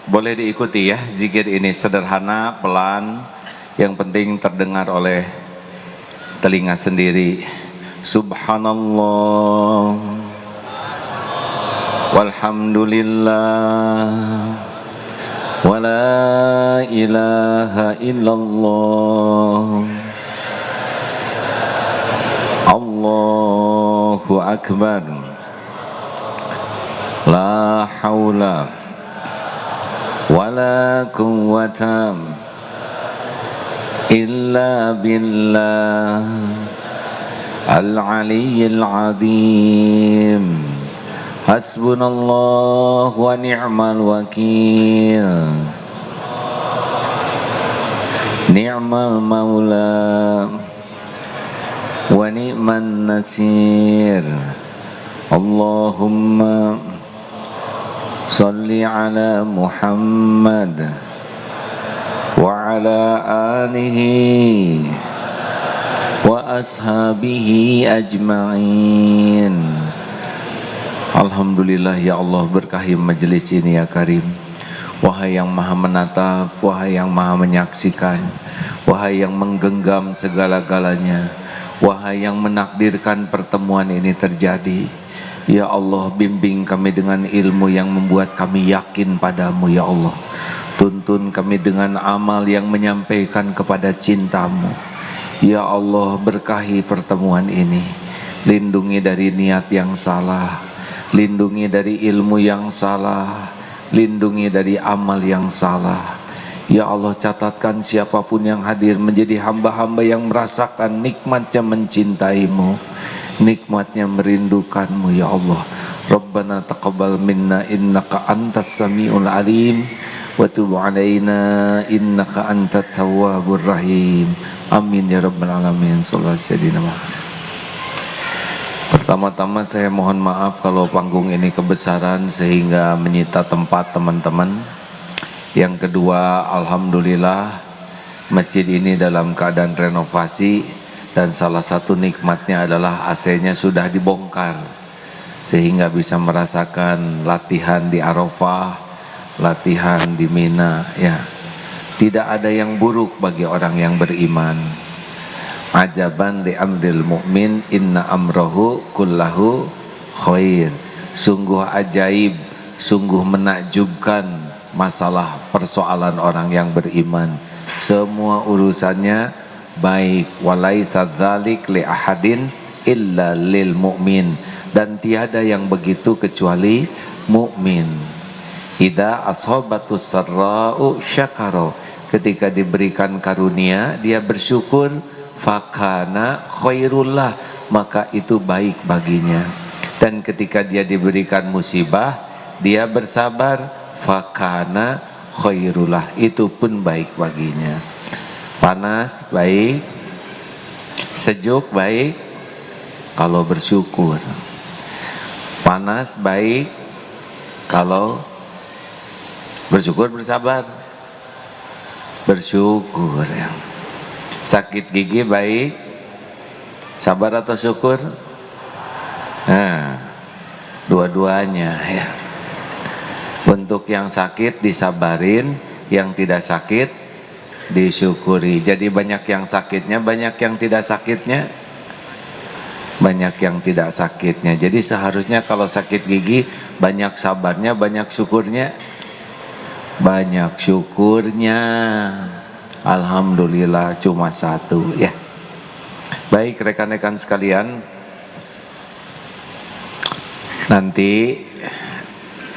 Boleh diikuti ya, zikir ini sederhana, pelan, yang penting terdengar oleh telinga sendiri. Subhanallah, walhamdulillah, wala ilaha illallah, Allahu akbar, la haula wala quwwata illa billah al-aliyyil azim. Hasbunallah wa ni'mal wakil, ni'mal maula wa ni'man nasir. Allahumma salli ala Muhammad wa ala alihi wa ashabihi ajma'in. Alhamdulillah ya Allah, berkahi majelis ini ya Karim. Wahai yang maha menatap, wahai yang maha menyaksikan, wahai yang menggenggam segala-galanya, wahai yang menakdirkan pertemuan ini terjadi. Ya Allah, bimbing kami dengan ilmu yang membuat kami yakin padamu ya Allah. Tuntun kami dengan amal yang menyampaikan kepada cintamu. Ya Allah, berkahi pertemuan ini. Lindungi dari niat yang salah, lindungi dari ilmu yang salah, lindungi dari amal yang salah. Ya Allah, catatkan siapapun yang hadir menjadi hamba-hamba yang merasakan nikmatnya mencintaimu, nikmatnya merindukanmu ya Allah. Rabbana taqabbal minna innaka antas samiul alim wa tub alaina innaka antat tawwabur rahim. Amin ya rabbal alamin. Sallallahu alaihi wasallam. Pertama-tama saya mohon maaf kalau panggung ini kebesaran sehingga menyita tempat teman-teman. Yang kedua, alhamdulillah masjid ini dalam keadaan renovasi. Dan salah satu nikmatnya adalah AC-nya sudah dibongkar, sehingga bisa merasakan latihan di Arafah, latihan di Mina ya. Tidak ada yang buruk bagi orang yang beriman. Ajaban li amril mu'min inna amrohu kullahu khair. Sungguh ajaib, sungguh menakjubkan masalah persoalan orang yang beriman. Semua urusannya baik, walaisa dzalik li ahadin illa lil mu'min, dan tiada yang begitu kecuali mukmin. Idza ashabatus sarra'u syakara, ketika diberikan karunia dia bersyukur, fakana khairullah, maka itu baik baginya. Dan ketika dia diberikan musibah dia bersabar, fakana khairullah, itu pun baik baginya. Panas baik, sejuk baik kalau bersyukur. Panas baik kalau bersyukur, bersabar, bersyukur ya. Sakit gigi baik, sabar atau syukur? Nah, dua-duanya ya. Untuk yang sakit disabarin, yang tidak sakit disyukuri. Jadi banyak yang sakitnya, banyak yang tidak sakitnya, banyak yang tidak sakitnya. Jadi seharusnya kalau sakit gigi banyak sabarnya, banyak syukurnya, banyak syukurnya. Alhamdulillah cuma satu ya. Baik rekan-rekan sekalian, nanti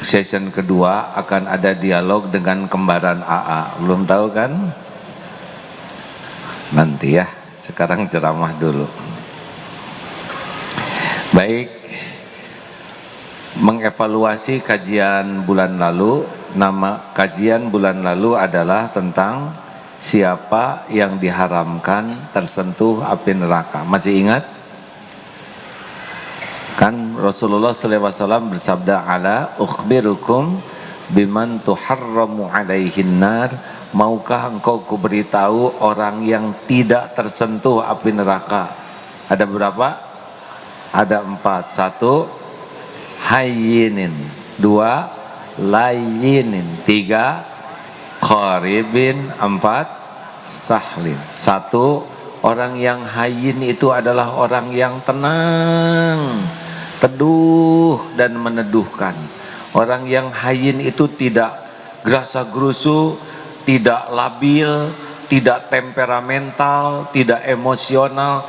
session kedua akan ada dialog dengan kembaran AA. Belum tahu kan? Nanti ya, sekarang ceramah dulu. Baik, mengevaluasi kajian bulan lalu. Nama kajian bulan lalu adalah tentang siapa yang diharamkan tersentuh api neraka. Masih ingat? Kan Rasulullah SAW bersabda, ala ukhbirukum biman tuharramu alaihin nar, maukah engkau kuberitahu orang yang tidak tersentuh api neraka? Ada berapa? Ada 4. 1, hayyinin. 2, Layyinin. 3, qaribin. 4, sahlin. 1, orang yang hayyin itu adalah orang yang tenang, teduh dan meneduhkan. Orang yang hayyin itu tidak gerasa gerusu, tidak labil, tidak temperamental, tidak emosional.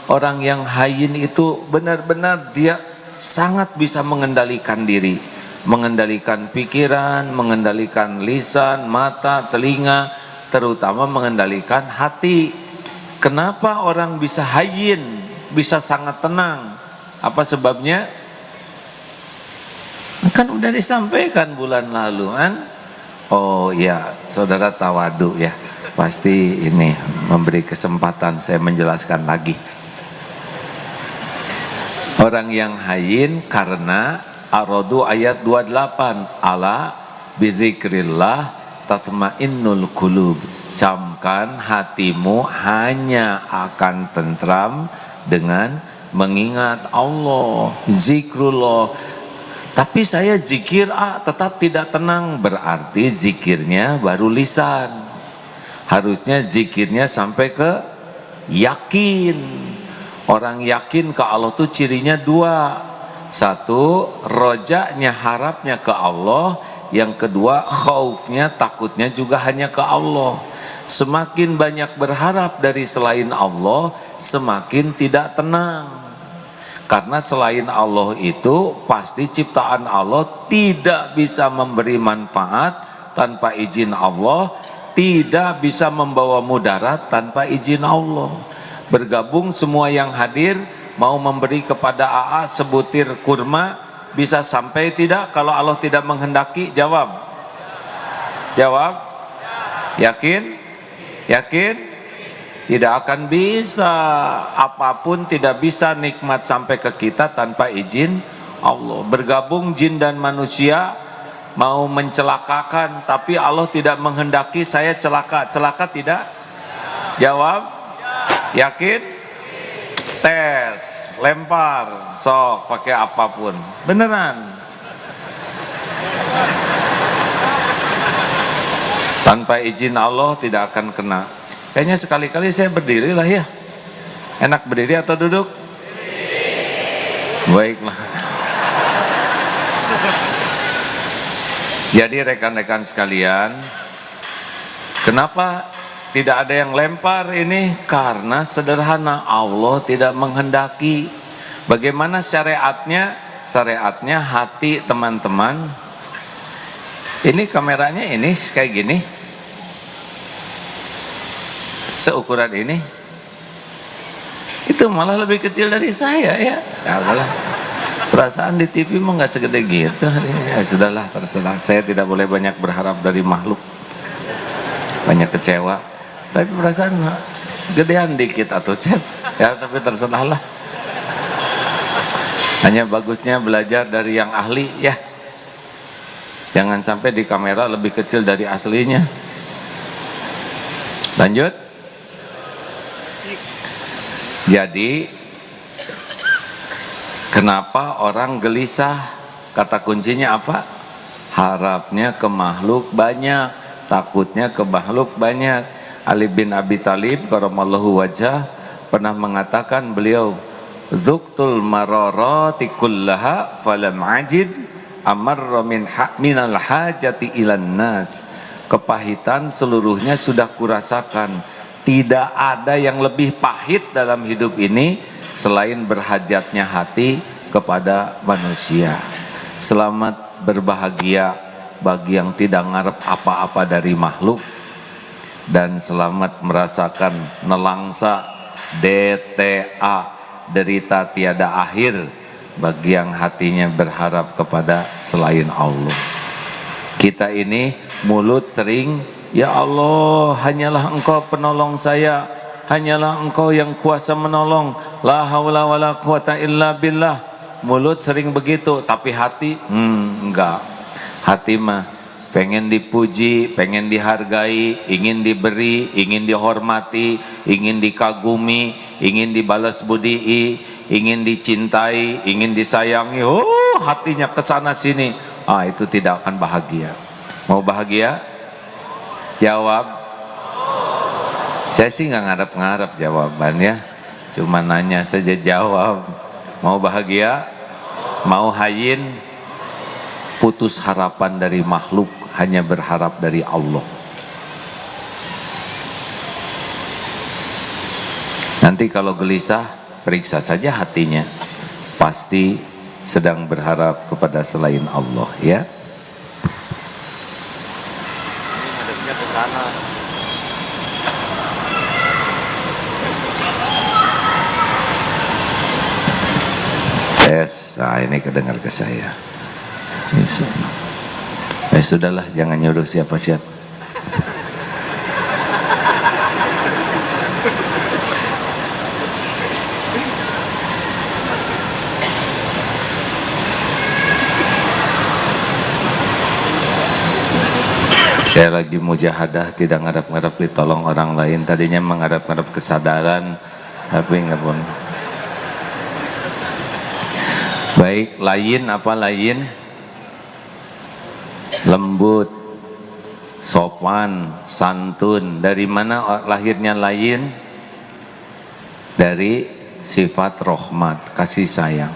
Orang yang hayyin itu benar-benar dia sangat bisa mengendalikan diri, mengendalikan pikiran, mengendalikan lisan, mata, telinga, terutama mengendalikan hati. Kenapa orang bisa hayyin, bisa sangat tenang? Apa sebabnya? Kan udah disampaikan bulan lalu kan? Oh ya, saudara tawadu ya. Pasti ini memberi kesempatan saya menjelaskan lagi. Orang yang hayyin karena Ar-Ra'd ayat 28, ala bizikrillah tatmainnul qulub. Camkan hatimu hanya akan tentram dengan mengingat Allah, zikrullah. Tapi saya zikir tetap tidak tenang, berarti zikirnya baru lisan. Harusnya zikirnya sampai ke yakin. Orang yakin ke Allah tuh cirinya 2. 1, rojaknya, harapnya ke Allah. Yang kedua, khaufnya, takutnya juga hanya ke Allah. Semakin banyak berharap dari selain Allah, semakin tidak tenang. Karena selain Allah itu pasti ciptaan Allah, tidak bisa memberi manfaat tanpa izin Allah, tidak bisa membawa mudarat tanpa izin Allah. Bergabung semua yang hadir mau memberi kepada AA sebutir kurma, bisa sampai tidak kalau Allah tidak menghendaki? Jawab. Jawab. Yakin? Yakin? Tidak akan bisa, apapun tidak bisa nikmat sampai ke kita tanpa izin Allah. Bergabung jin dan manusia mau mencelakakan, tapi Allah tidak menghendaki saya celaka. Celaka tidak? Jawab. Yakin? Tes, lempar, sok pakai apapun. Beneran. Tanpa izin Allah tidak akan kena. Kayaknya sekali-kali saya berdiri lah ya. Enak berdiri atau duduk? Baiklah. Jadi rekan-rekan sekalian, kenapa tidak ada yang lempar ini? Karena sederhana, Allah tidak menghendaki. Bagaimana syariatnya? Syariatnya hati teman-teman. Ini kameranya ini kayak gini. Seukuran ini, itu malah lebih kecil dari saya ya. Ya udahlah, perasaan di TV mah nggak segede gitu. Ya sudahlah, terserah. Saya tidak boleh banyak berharap dari makhluk, banyak kecewa. Tapi perasaan gedean dikit atau cep. Ya tapi terserahlah. Hanya bagusnya belajar dari yang ahli ya. Jangan sampai di kamera lebih kecil dari aslinya. Lanjut. Jadi kenapa orang gelisah? Kata kuncinya apa? Harapnya ke makhluk banyak, takutnya ke makhluk banyak. Ali bin Abi Thalib karamallahu wajah pernah mengatakan, beliau Zuktul mararati kullaha falam ajid amarra minal hajati ilan nas. Kepahitan seluruhnya sudah kurasakan, tidak ada yang lebih pahit dalam hidup ini selain berhajatnya hati kepada manusia. Selamat berbahagia bagi yang tidak ngarep apa-apa dari makhluk, dan selamat merasakan nelangsa DTA, derita tiada akhir, bagi yang hatinya berharap kepada selain Allah. Kita ini mulut sering, ya Allah, hanyalah Engkau penolong saya, hanyalah Engkau yang kuasa menolong, la haula wala quwata illa billah. Mulut sering begitu, tapi hati enggak. Hati mah pengen dipuji, pengen dihargai, ingin diberi, ingin dihormati, ingin dikagumi, ingin dibalas budi, ingin dicintai, ingin disayangi. Oh, hatinya kesana sini. itu tidak akan bahagia. Mau bahagia? Jawab. Saya sih nggak ngarep-ngarep jawabannya, cuma nanya saja jawab. Mau bahagia? Mau hayin? Putus harapan dari makhluk, hanya berharap dari Allah. Nanti kalau gelisah, periksa saja hatinya, pasti sedang berharap kepada selain Allah, ya. Hadapnya ke sana. Tes, nah ini kedengar ke saya. Sudahlah, jangan nyuruh siapa-siapa. Saya lagi mujahadah, tidak ngarap-ngarap ditolong orang lain. Tadinya mengharap-harap kesadaran, tapi nggak pun. Baik, lain apa lain? Lembut, sopan, santun. Dari mana lahirnya lain? Dari sifat rahmat, kasih sayang.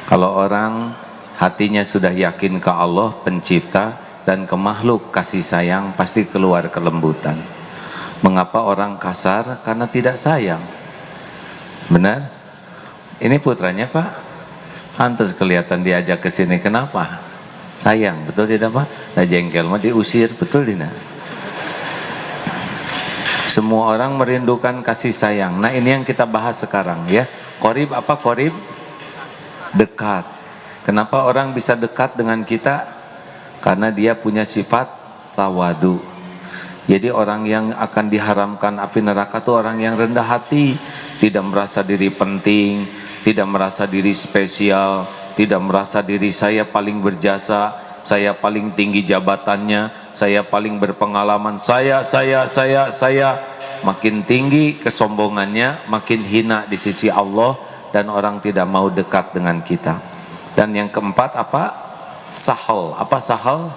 Kalau orang hatinya sudah yakin ke Allah pencipta dan ke makhluk kasih sayang, pasti keluar kelembutan. Mengapa orang kasar? Karena tidak sayang. Benar? Ini putranya Pak, pantas kelihatan diajak ke sini. Kenapa? Sayang, betul tidak Pak? Nah jengkel mah diusir, betul tidak? Semua orang merindukan kasih sayang. Nah ini yang kita bahas sekarang ya. Qorib apa qorib? Dekat. Kenapa orang bisa dekat dengan kita? Karena dia punya sifat tawadu. Jadi orang yang akan diharamkan api neraka itu orang yang rendah hati, tidak merasa diri penting, tidak merasa diri spesial, tidak merasa diri saya paling berjasa, saya paling tinggi jabatannya, saya paling berpengalaman, saya. Makin tinggi kesombongannya, makin hina di sisi Allah, dan orang tidak mau dekat dengan kita. Dan yang keempat apa? Sahal. Apa sahal?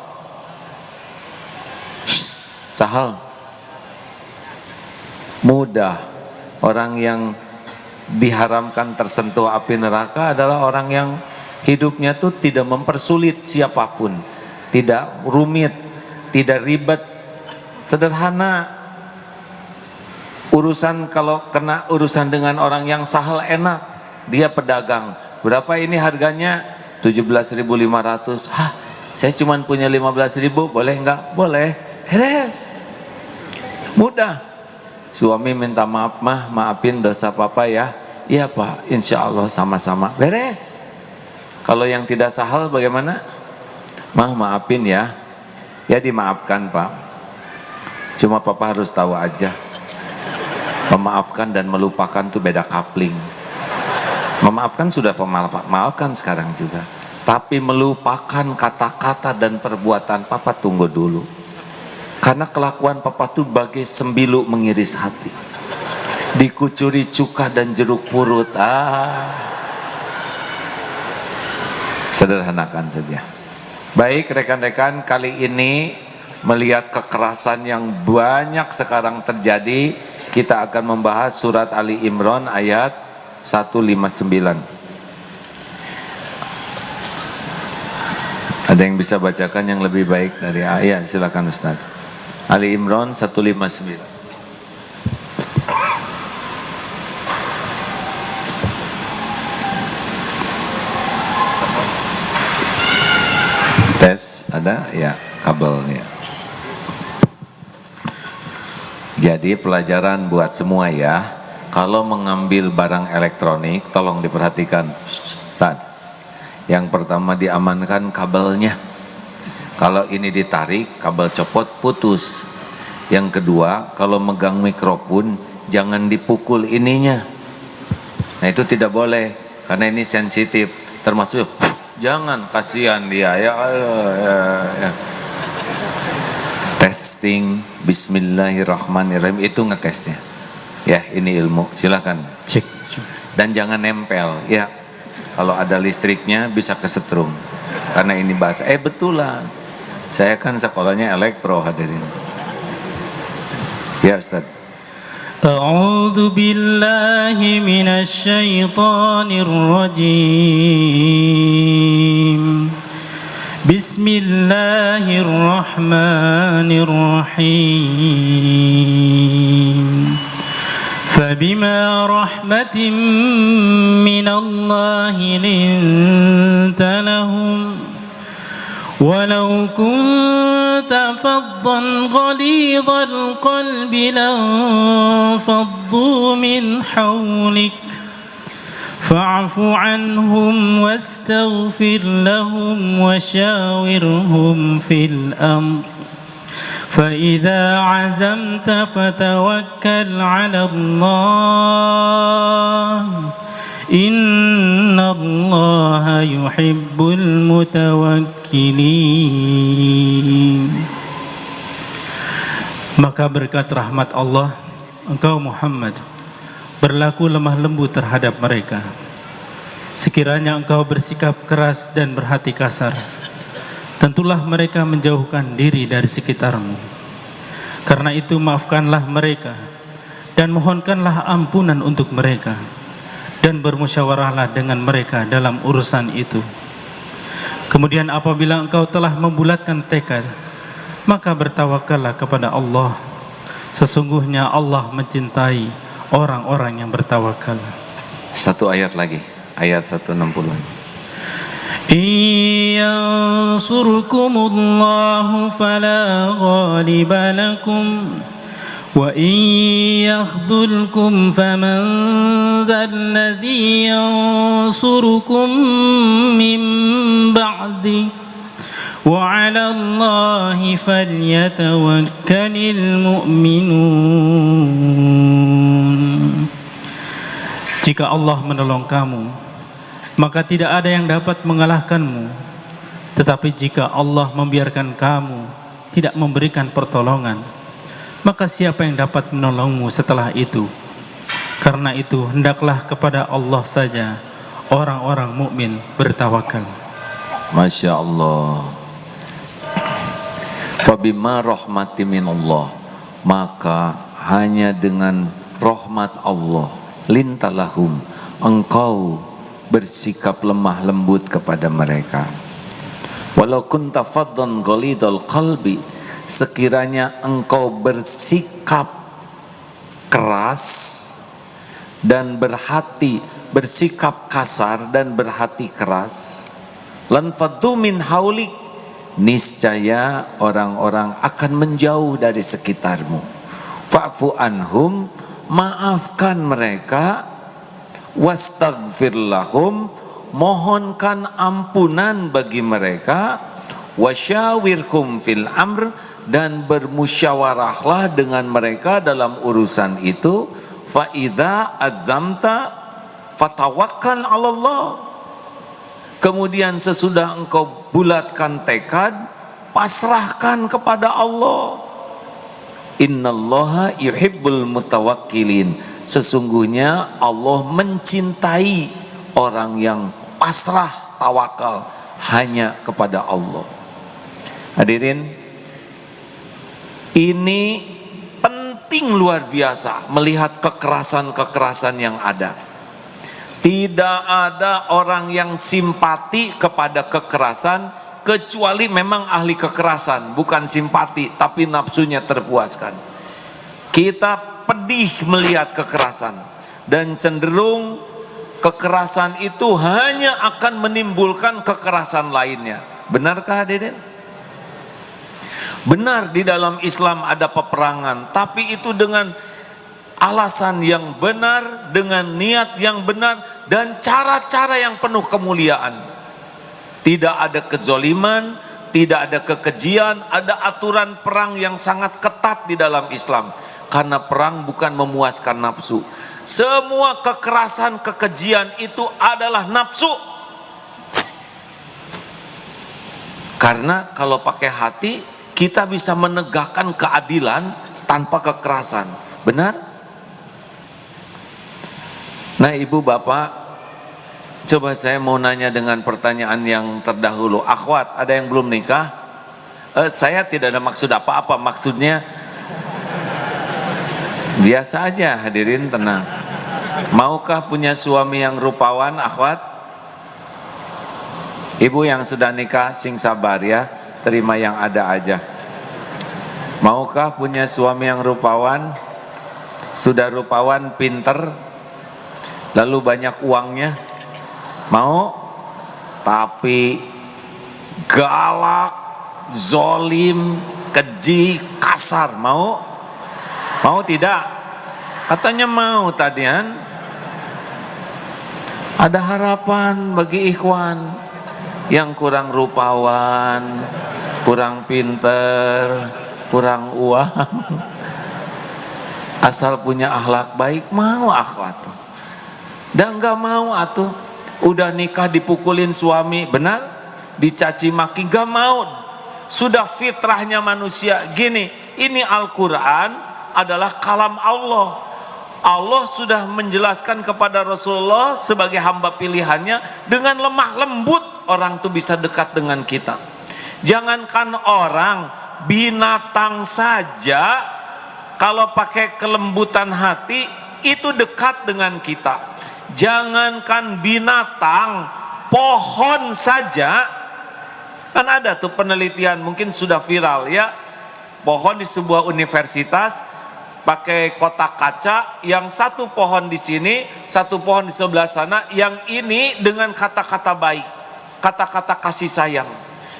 Sahal. Mudah. Orang yang diharamkan tersentuh api neraka adalah orang yang hidupnya tuh tidak mempersulit siapapun, tidak rumit, tidak ribet, sederhana. Urusan kalau kena urusan dengan orang yang sahal enak. Dia pedagang. Berapa ini harganya? 17.500. Hah, saya cuma punya 15.000, boleh enggak? Boleh. Beres. Mudah. Suami minta maaf, mah maafin dosa papa ya. Iya Pak, insya Allah sama-sama. Beres. Kalau yang tidak sahal bagaimana? Mah maafin ya. Ya dimaafkan Pak. Cuma papa harus tahu aja, memaafkan dan melupakan itu beda kapling. Memaafkan sudah maafkan sekarang juga, tapi melupakan kata-kata dan perbuatan papa tunggu dulu. Karena kelakuan papa tuh bagai sembilu mengiris hati, dikucuri cuka dan jeruk purut. Sederhanakan saja. Baik rekan-rekan, kali ini melihat kekerasan yang banyak sekarang terjadi, kita akan membahas surat Ali Imran ayat 159. Ada yang bisa bacakan yang lebih baik dari ayat? Silakan Ustaz. Ali Imran 159. Tes ada ya kabelnya. Jadi pelajaran buat semua ya. Kalau mengambil barang elektronik, tolong diperhatikan, Ustaz. Yang pertama diamankan kabelnya. Kalau ini ditarik, kabel copot, putus. Yang kedua, kalau megang mikrofon, jangan dipukul ininya. Nah itu tidak boleh, karena ini sensitif. Termasuk, jangan, kasihan dia. Ya. Testing, bismillahirrahmanirrahim, itu ngetesnya. Ya ini ilmu, silakan cek. Dan jangan nempel ya, kalau ada listriknya bisa kesetrum. karena ini bahasa. Betulan. Saya kan sekolahnya elektro, hadirin. Ya Ustaz. A'udzu billahi minasy syaithanir rajim. Bismillahirrahmanirrahim. فبما رحمة من الله لنت لهم ولو كنت فظا غليظ القلب لانفضوا من حولك فاعف عنهم واستغفر لهم وشاورهم في الأمر فإذا عزمت فتوكل على الله إن الله يحب المتوكلين. Maka berkat rahmat Allah, engkau Muhammad berlaku lemah lembut terhadap mereka. Sekiranya engkau bersikap keras dan berhati kasar, tentulah mereka menjauhkan diri dari sekitarmu. Karena itu maafkanlah mereka dan mohonkanlah ampunan untuk mereka, dan bermusyawarahlah dengan mereka dalam urusan itu. Kemudian apabila engkau telah membulatkan tekad, maka bertawakallah kepada Allah. Sesungguhnya Allah mencintai orang-orang yang bertawakal. Satu ayat lagi, ayat 160. Yansurkumullahu fala ghaliba lakum wa yakhdhulkum faman dzalladzi yansurukum min ba'di wa 'alallahi falyatawakkalul mu'minun. Jika Allah menolong kamu, maka tidak ada yang dapat mengalahkanmu. Tetapi jika Allah membiarkan kamu tidak memberikan pertolongan, maka siapa yang dapat menolongmu setelah itu? Karena itu hendaklah kepada Allah saja orang-orang mukmin bertawakal. Masya Allah. Fabima rahmati minallah, maka hanya dengan rahmat Allah, lintalahum, engkau bersikap lemah lembut kepada mereka. Walau kunta faddan ghalidal qalbi, sekiranya engkau bersikap keras dan bersikap kasar dan berhati keras, lan faddu min haulik, niscaya orang-orang akan menjauh dari sekitarmu. Fa'fu anhum, maafkan mereka. Wastaghfir lahum, mohonkan ampunan bagi mereka. Wasyawirhum fil amr, dan bermusyawarahlah dengan mereka dalam urusan itu. Fa idza azamta fatawakkal 'ala Allah, kemudian sesudah engkau bulatkan tekad, pasrahkan kepada Allah. Innallaha yuhibbul mutawakkilin, sesungguhnya Allah mencintai orang yang pasrah tawakal hanya kepada Allah. Hadirin, ini penting luar biasa melihat kekerasan-kekerasan yang ada. Tidak ada orang yang simpati kepada kekerasan kecuali memang ahli kekerasan, bukan simpati tapi nafsunya terpuaskan. Kita pedih melihat kekerasan dan cenderung kekerasan itu hanya akan menimbulkan kekerasan lainnya. Benarkah hadirin? Benar, di dalam Islam ada peperangan, tapi itu dengan alasan yang benar, dengan niat yang benar, dan cara-cara yang penuh kemuliaan. Tidak ada kezoliman, tidak ada kekejian, ada aturan perang yang sangat ketat di dalam Islam. Karena perang bukan memuaskan nafsu. Semua kekerasan, kekejian itu adalah nafsu. Karena kalau pakai hati, kita bisa menegakkan keadilan tanpa kekerasan. Benar? Nah, ibu bapak, Coba saya mau nanya dengan pertanyaan yang terdahulu. Akhwat, ada yang belum nikah? Saya tidak ada maksud apa-apa, maksudnya biasa aja, hadirin tenang. Maukah punya suami yang rupawan, akhwat? Ibu yang sudah nikah, sing sabar ya, terima yang ada aja. Maukah punya suami yang rupawan? Sudah rupawan, pinter, lalu banyak uangnya? Mau? Tapi galak, zolim, keji, kasar. Mau? Mau tidak? Katanya mau tadian. Ada harapan bagi ikhwan yang kurang rupawan, kurang pinter, kurang uang, asal punya akhlak baik, mau akhwat. Dan enggak mau atuh, udah nikah dipukulin suami, benar? Dicaci maki, enggak mau. Sudah fitrahnya manusia. Gini, ini Al-Quran adalah kalam Allah. Allah sudah menjelaskan kepada Rasulullah sebagai hamba pilihannya, dengan lemah lembut orang tuh bisa dekat dengan kita. Jangankan orang, binatang saja kalau pakai kelembutan hati itu dekat dengan kita. Jangankan binatang, pohon saja. Kan ada tuh penelitian, mungkin sudah viral ya, pohon di sebuah universitas pakai kotak kaca, yang satu pohon di sini, satu pohon di sebelah sana, yang ini dengan kata-kata baik, kata-kata kasih sayang,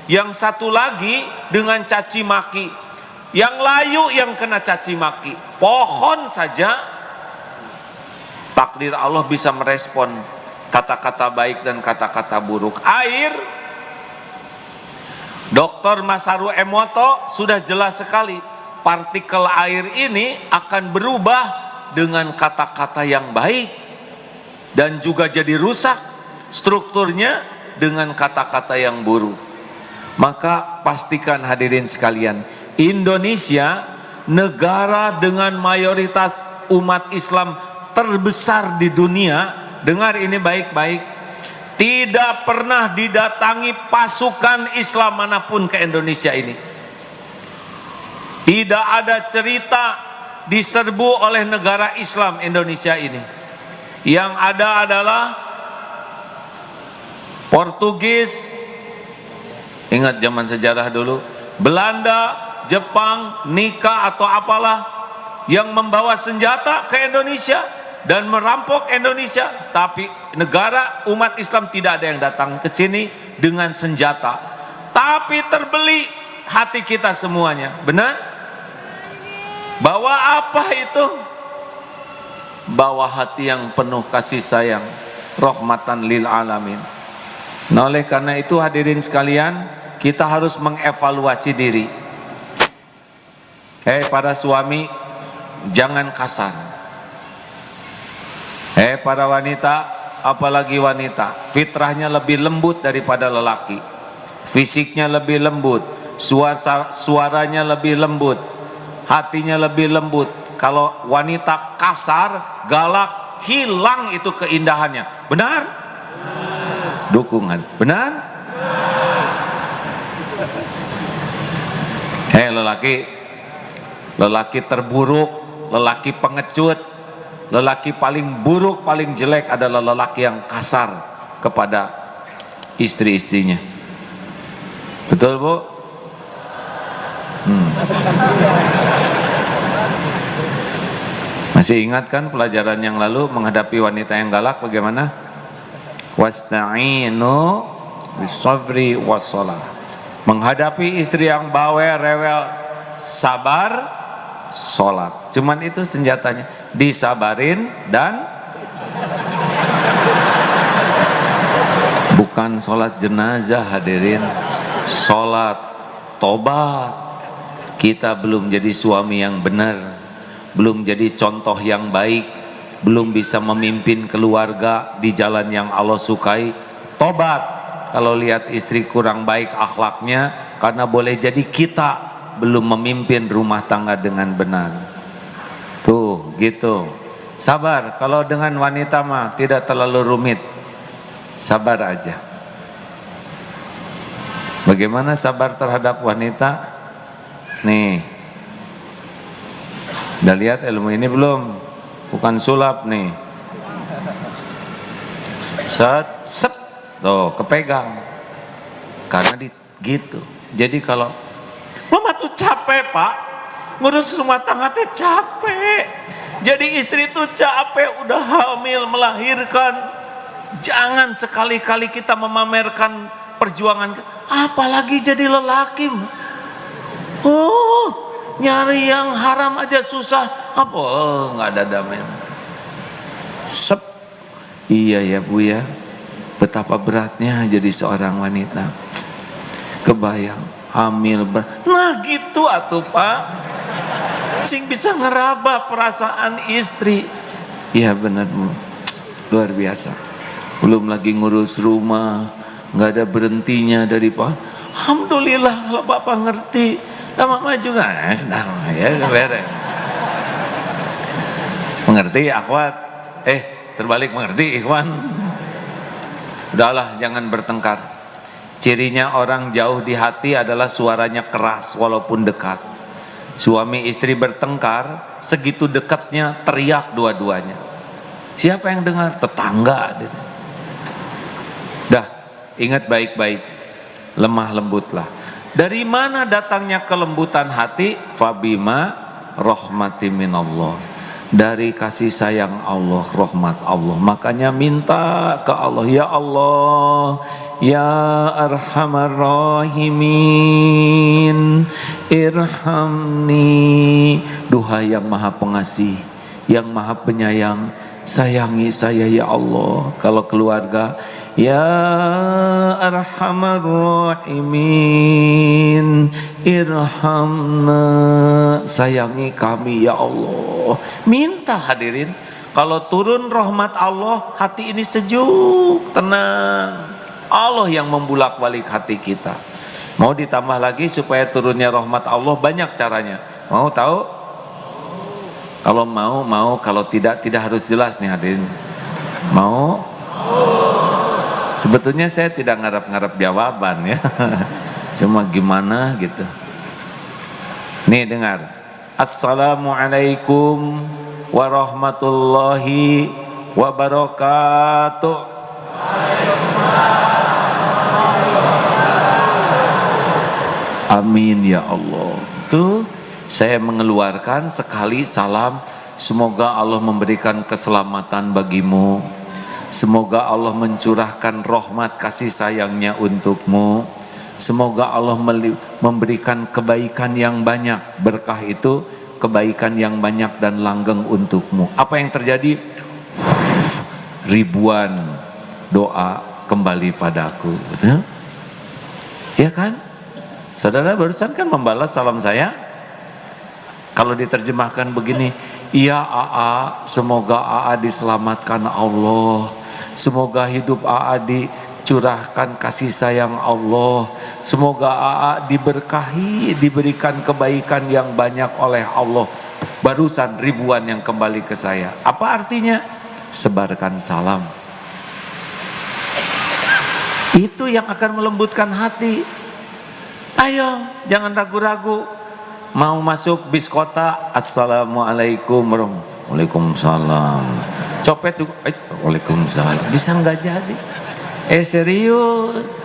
yang satu lagi dengan caci maki, yang layu yang kena caci maki. Pohon saja takdir Allah bisa merespon kata-kata baik dan kata-kata buruk. Air, Dr. Masaru Emoto sudah jelas sekali, partikel air ini akan berubah dengan kata-kata yang baik dan juga jadi rusak strukturnya dengan kata-kata yang buruk. Maka pastikan hadirin sekalian, Indonesia negara dengan mayoritas umat Islam terbesar di dunia. Dengar ini baik-baik, tidak pernah didatangi pasukan Islam manapun ke Indonesia ini. Tidak ada cerita diserbu oleh negara Islam Indonesia ini. Yang ada adalah Portugis, ingat zaman sejarah dulu, Belanda, Jepang, Nika atau apalah, yang membawa senjata ke Indonesia dan merampok Indonesia. Tapi negara umat Islam tidak ada yang datang ke sini dengan senjata. Tapi terbeli hati kita semuanya, benar? Bawa apa itu? Bawa hati yang penuh kasih sayang, rahmatan lil alamin. Nah, oleh karena itu hadirin sekalian, kita harus mengevaluasi diri. Hei para suami, jangan kasar. Hei para wanita, apalagi wanita, fitrahnya lebih lembut daripada lelaki. Fisiknya lebih lembut, suaranya lebih lembut, hatinya lebih lembut. Kalau wanita kasar, galak, hilang itu keindahannya. Benar? Dukungan. Benar? Hei lelaki terburuk, lelaki pengecut, lelaki paling buruk, paling jelek adalah lelaki yang kasar kepada istri-istrinya. Betul, Bu? Masih ingat kan pelajaran yang lalu menghadapi wanita yang galak bagaimana? Wasta'inu bisabri wassalah. Menghadapi istri yang bawel, rewel, sabar, sholat. Cuman itu senjatanya, disabarin dan bukan sholat jenazah hadirin, sholat tobat. Kita belum jadi suami yang benar, belum jadi contoh yang baik, belum bisa memimpin keluarga di jalan yang Allah sukai. Tobat kalau lihat istri kurang baik akhlaknya, karena boleh jadi kita belum memimpin rumah tangga dengan benar. Tuh gitu. Sabar, kalau dengan wanita mah tidak terlalu rumit. Sabar aja. Bagaimana sabar terhadap wanita? Nih, udah lihat ilmu ini belum? Bukan sulap nih. Set, tuh kepegang. Karena gitu. Jadi kalau mama tuh capek pak, ngurus rumah tangga teh capek. Jadi istri tuh capek, udah hamil, melahirkan. Jangan sekali-kali kita memamerkan perjuangan, apalagi jadi lelaki. Oh, nyari yang haram aja susah. Apa? Oh, nggak ada damai. Sep. Iya ya bu ya, betapa beratnya jadi seorang wanita. Kebayang, hamil nah gitu atuh pak. Sing bisa ngeraba perasaan istri. Iya benar bu, luar biasa. Belum lagi ngurus rumah, nggak ada berhentinya dari pak. Alhamdulillah kalau bapak ngerti. Nah mama juga, ya beres. Mengerti akhwat? Terbalik mengerti ikhwan. Udahlah jangan bertengkar. Cirinya orang jauh di hati adalah suaranya keras walaupun dekat. Suami istri bertengkar, segitu dekatnya teriak dua-duanya. Siapa yang dengar? Tetangga. Dah, ingat baik-baik, lemah lembutlah. Dari mana datangnya kelembutan hati? Fabima rahmati minallah. Dari kasih sayang Allah, rahmat Allah. Makanya minta ke Allah, ya Allah, ya arhamar rahimin, irhamni. Duha yang maha pengasih, yang maha penyayang, sayangi saya ya Allah. Kalau keluarga, ya arhamar rahimin, irhamna, sayangi kami ya Allah. Minta hadirin, kalau turun rahmat Allah, hati ini sejuk, tenang. Allah yang membulak-balik hati kita. Mau ditambah lagi supaya turunnya rahmat Allah, banyak caranya. Mau tahu? Kalau mau, kalau tidak harus jelas nih hadirin. Mau? Sebetulnya saya tidak ngarap-ngarap jawaban ya. Cuma gimana gitu. Nih dengar. Assalamualaikum warahmatullahi wabarakatuh. Amin ya Allah. Tuh saya mengeluarkan sekali salam. Semoga Allah memberikan keselamatan bagimu. Semoga Allah mencurahkan rahmat kasih sayangnya untukmu. Semoga Allah memberikan kebaikan yang banyak. Berkah itu kebaikan yang banyak dan langgeng untukmu. Apa yang terjadi? Ribuan doa kembali padaku. Betul? Ya kan? Saudara barusan kan membalas salam saya. Kalau diterjemahkan begini, iya AA, semoga AA diselamatkan Allah. Semoga hidup AA dicurahkan kasih sayang Allah. Semoga AA diberkahi, diberikan kebaikan yang banyak oleh Allah. Barusan ribuan yang kembali ke saya. Apa artinya? Sebarkan salam. Itu yang akan melembutkan hati. Ayo, jangan ragu-ragu. Mau masuk bis kota, assalamualaikum waalaikumsalam. Copet juga, waalaikumsalam. Bisa nggak jadi? Serius,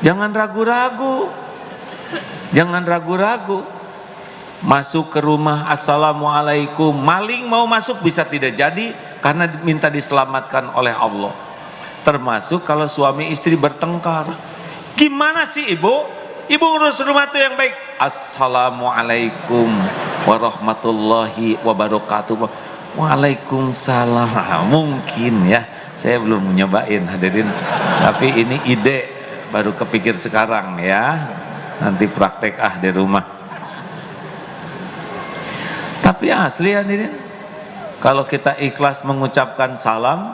jangan ragu-ragu. Jangan ragu-ragu. Masuk ke rumah, assalamualaikum. Maling mau masuk bisa tidak jadi karena minta diselamatkan oleh Allah. Termasuk kalau suami istri bertengkar. Gimana sih ibu? Ibu ngurus rumah itu yang baik. Assalamualaikum warahmatullahi wabarakatuh. Waalaikumsalam. Mungkin ya, saya belum nyobain hadirin. Tapi ini ide baru kepikir sekarang ya. Nanti praktek di rumah. Tapi asli hadirin, kalau kita ikhlas mengucapkan salam,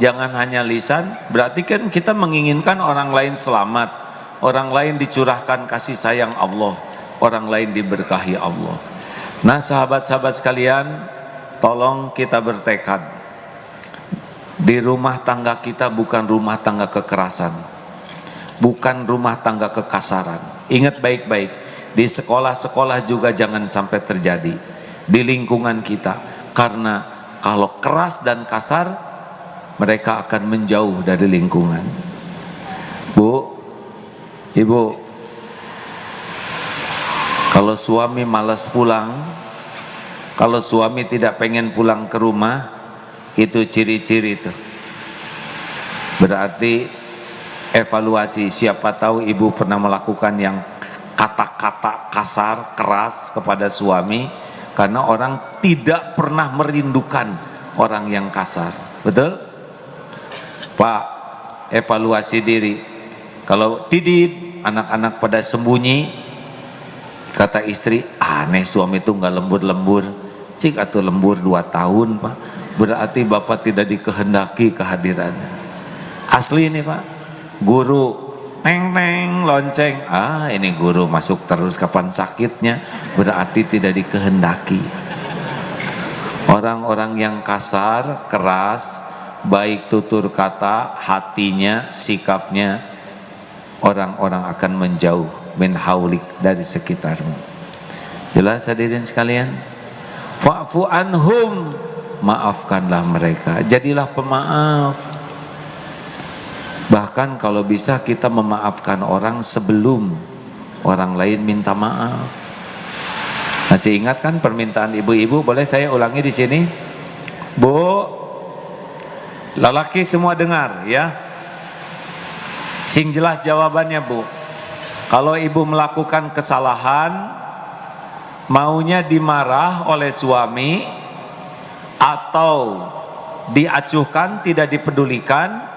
jangan hanya lisan, berarti kan kita menginginkan orang lain selamat. Orang lain dicurahkan kasih sayang Allah, orang lain diberkahi Allah. Nah sahabat-sahabat sekalian, tolong kita bertekad. Di rumah tangga kita bukan rumah tangga kekerasan, bukan rumah tangga kekasaran. Ingat baik-baik, di sekolah-sekolah juga jangan sampai terjadi, di lingkungan kita. Karena kalau keras dan kasar, mereka akan menjauh dari lingkungan. Bu, ibu, kalau suami malas pulang, kalau suami tidak pengen pulang ke rumah, itu ciri-ciri itu. Berarti evaluasi, siapa tahu ibu pernah melakukan yang kata-kata kasar, keras kepada suami, karena orang tidak pernah merindukan orang yang kasar. Betul? Pak, evaluasi diri. Kalau tidit, anak-anak pada sembunyi, kata istri, aneh suami itu nggak lembur-lembur. Cik atau lembur 2 tahun, Pak. Berarti bapak tidak dikehendaki kehadirannya. Asli ini, Pak. Guru neng lonceng, ini guru masuk terus, kapan sakitnya, berarti tidak dikehendaki. Orang-orang yang kasar, keras, baik tutur kata, hatinya, sikapnya, orang-orang akan menjauh min haulik, dari sekitarmu. Jelas hadirin sekalian? Fa'fu anhum, maafkanlah mereka, jadilah pemaaf. Bahkan kalau bisa kita memaafkan orang sebelum orang lain minta maaf. Masih ingat kan permintaan ibu-ibu? Boleh saya ulangi di sini? Bu, lelaki semua dengar ya. Sing jelas jawabannya, Bu. Kalau ibu melakukan kesalahan, maunya dimarah oleh suami atau diacuhkan, tidak dipedulikan,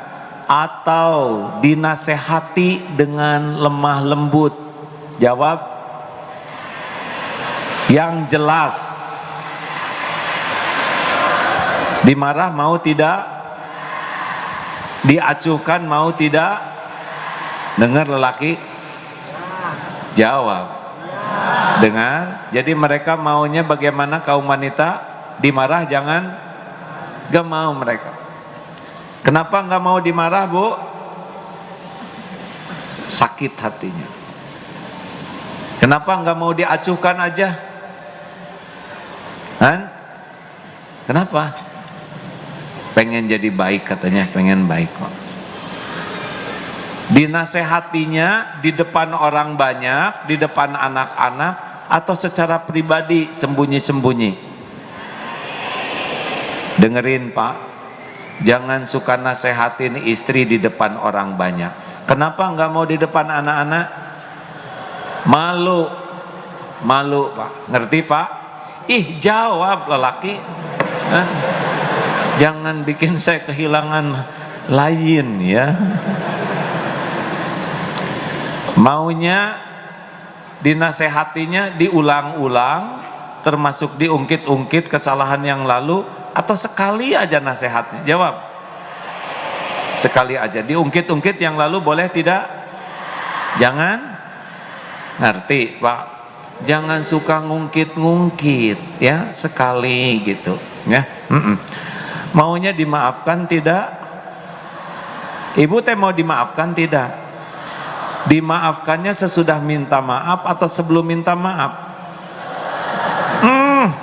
atau dinasehati dengan lemah lembut? Jawab yang jelas. Dimarah mau tidak? Diacuhkan mau tidak? Dengar lelaki, jawab dengar. Jadi mereka maunya bagaimana kaum wanita? Dimarah jangan? Gak mau mereka. Kenapa nggak mau dimarah, Bu? Sakit hatinya. Kenapa nggak mau diacuhkan aja? Kenapa? Pengen jadi baik katanya, pengen baik kok. Dinasehatinya di depan orang banyak, di depan anak-anak, atau secara pribadi sembunyi-sembunyi? Dengerin, Pak. Jangan suka nasehatin istri di depan orang banyak. Kenapa nggak mau di depan anak-anak? Malu, malu, Pak. Ngerti, Pak? Jawab lelaki. Jangan bikin saya kehilangan lain ya. Maunya dinasehatinya diulang-ulang, termasuk diungkit-ungkit kesalahan yang lalu, atau sekali aja nasihatnya? Jawab. Sekali aja, diungkit-ungkit yang lalu boleh tidak? Jangan? Ngerti, Pak? Jangan suka ngungkit-ngungkit ya, sekali gitu ya. Maunya dimaafkan tidak? Ibu teh mau dimaafkan tidak? Dimaafkannya sesudah minta maaf atau sebelum minta maaf?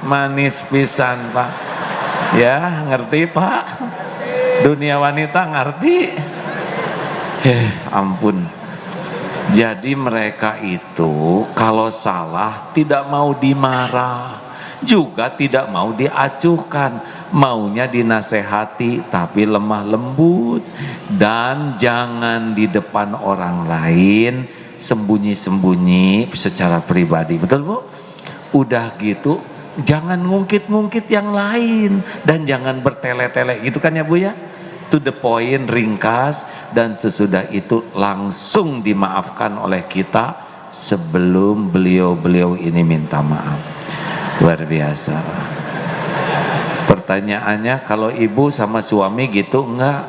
Manis pisan, Pak. Ya, ngerti, Pak? Dunia wanita ngerti? Ampun. Jadi mereka itu kalau salah tidak mau dimarah, juga tidak mau diacuhkan, maunya dinasehati tapi lemah lembut. Dan jangan di depan orang lain, sembunyi-sembunyi secara pribadi. Betul, Bu? Udah gitu jangan ngungkit-ngungkit yang lain, dan jangan bertele-tele gitu kan ya, Bu ya? To the point, ringkas, dan sesudah itu langsung dimaafkan oleh kita sebelum beliau-beliau ini minta maaf. Luar biasa. Pertanyaannya, kalau ibu sama suami gitu enggak?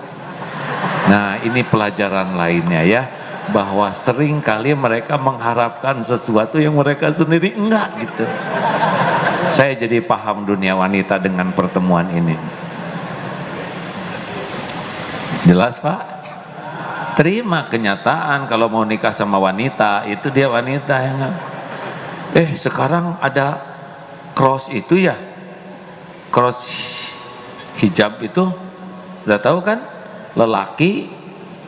Nah, ini pelajaran lainnya ya, bahwa sering kali mereka mengharapkan sesuatu yang mereka sendiri enggak gitu. Saya jadi paham dunia wanita dengan pertemuan ini. Jelas Pak? Terima kenyataan kalau mau nikah sama wanita, itu dia wanita yang sekarang ada cross itu ya, cross hijab itu, udah tahu kan? Lelaki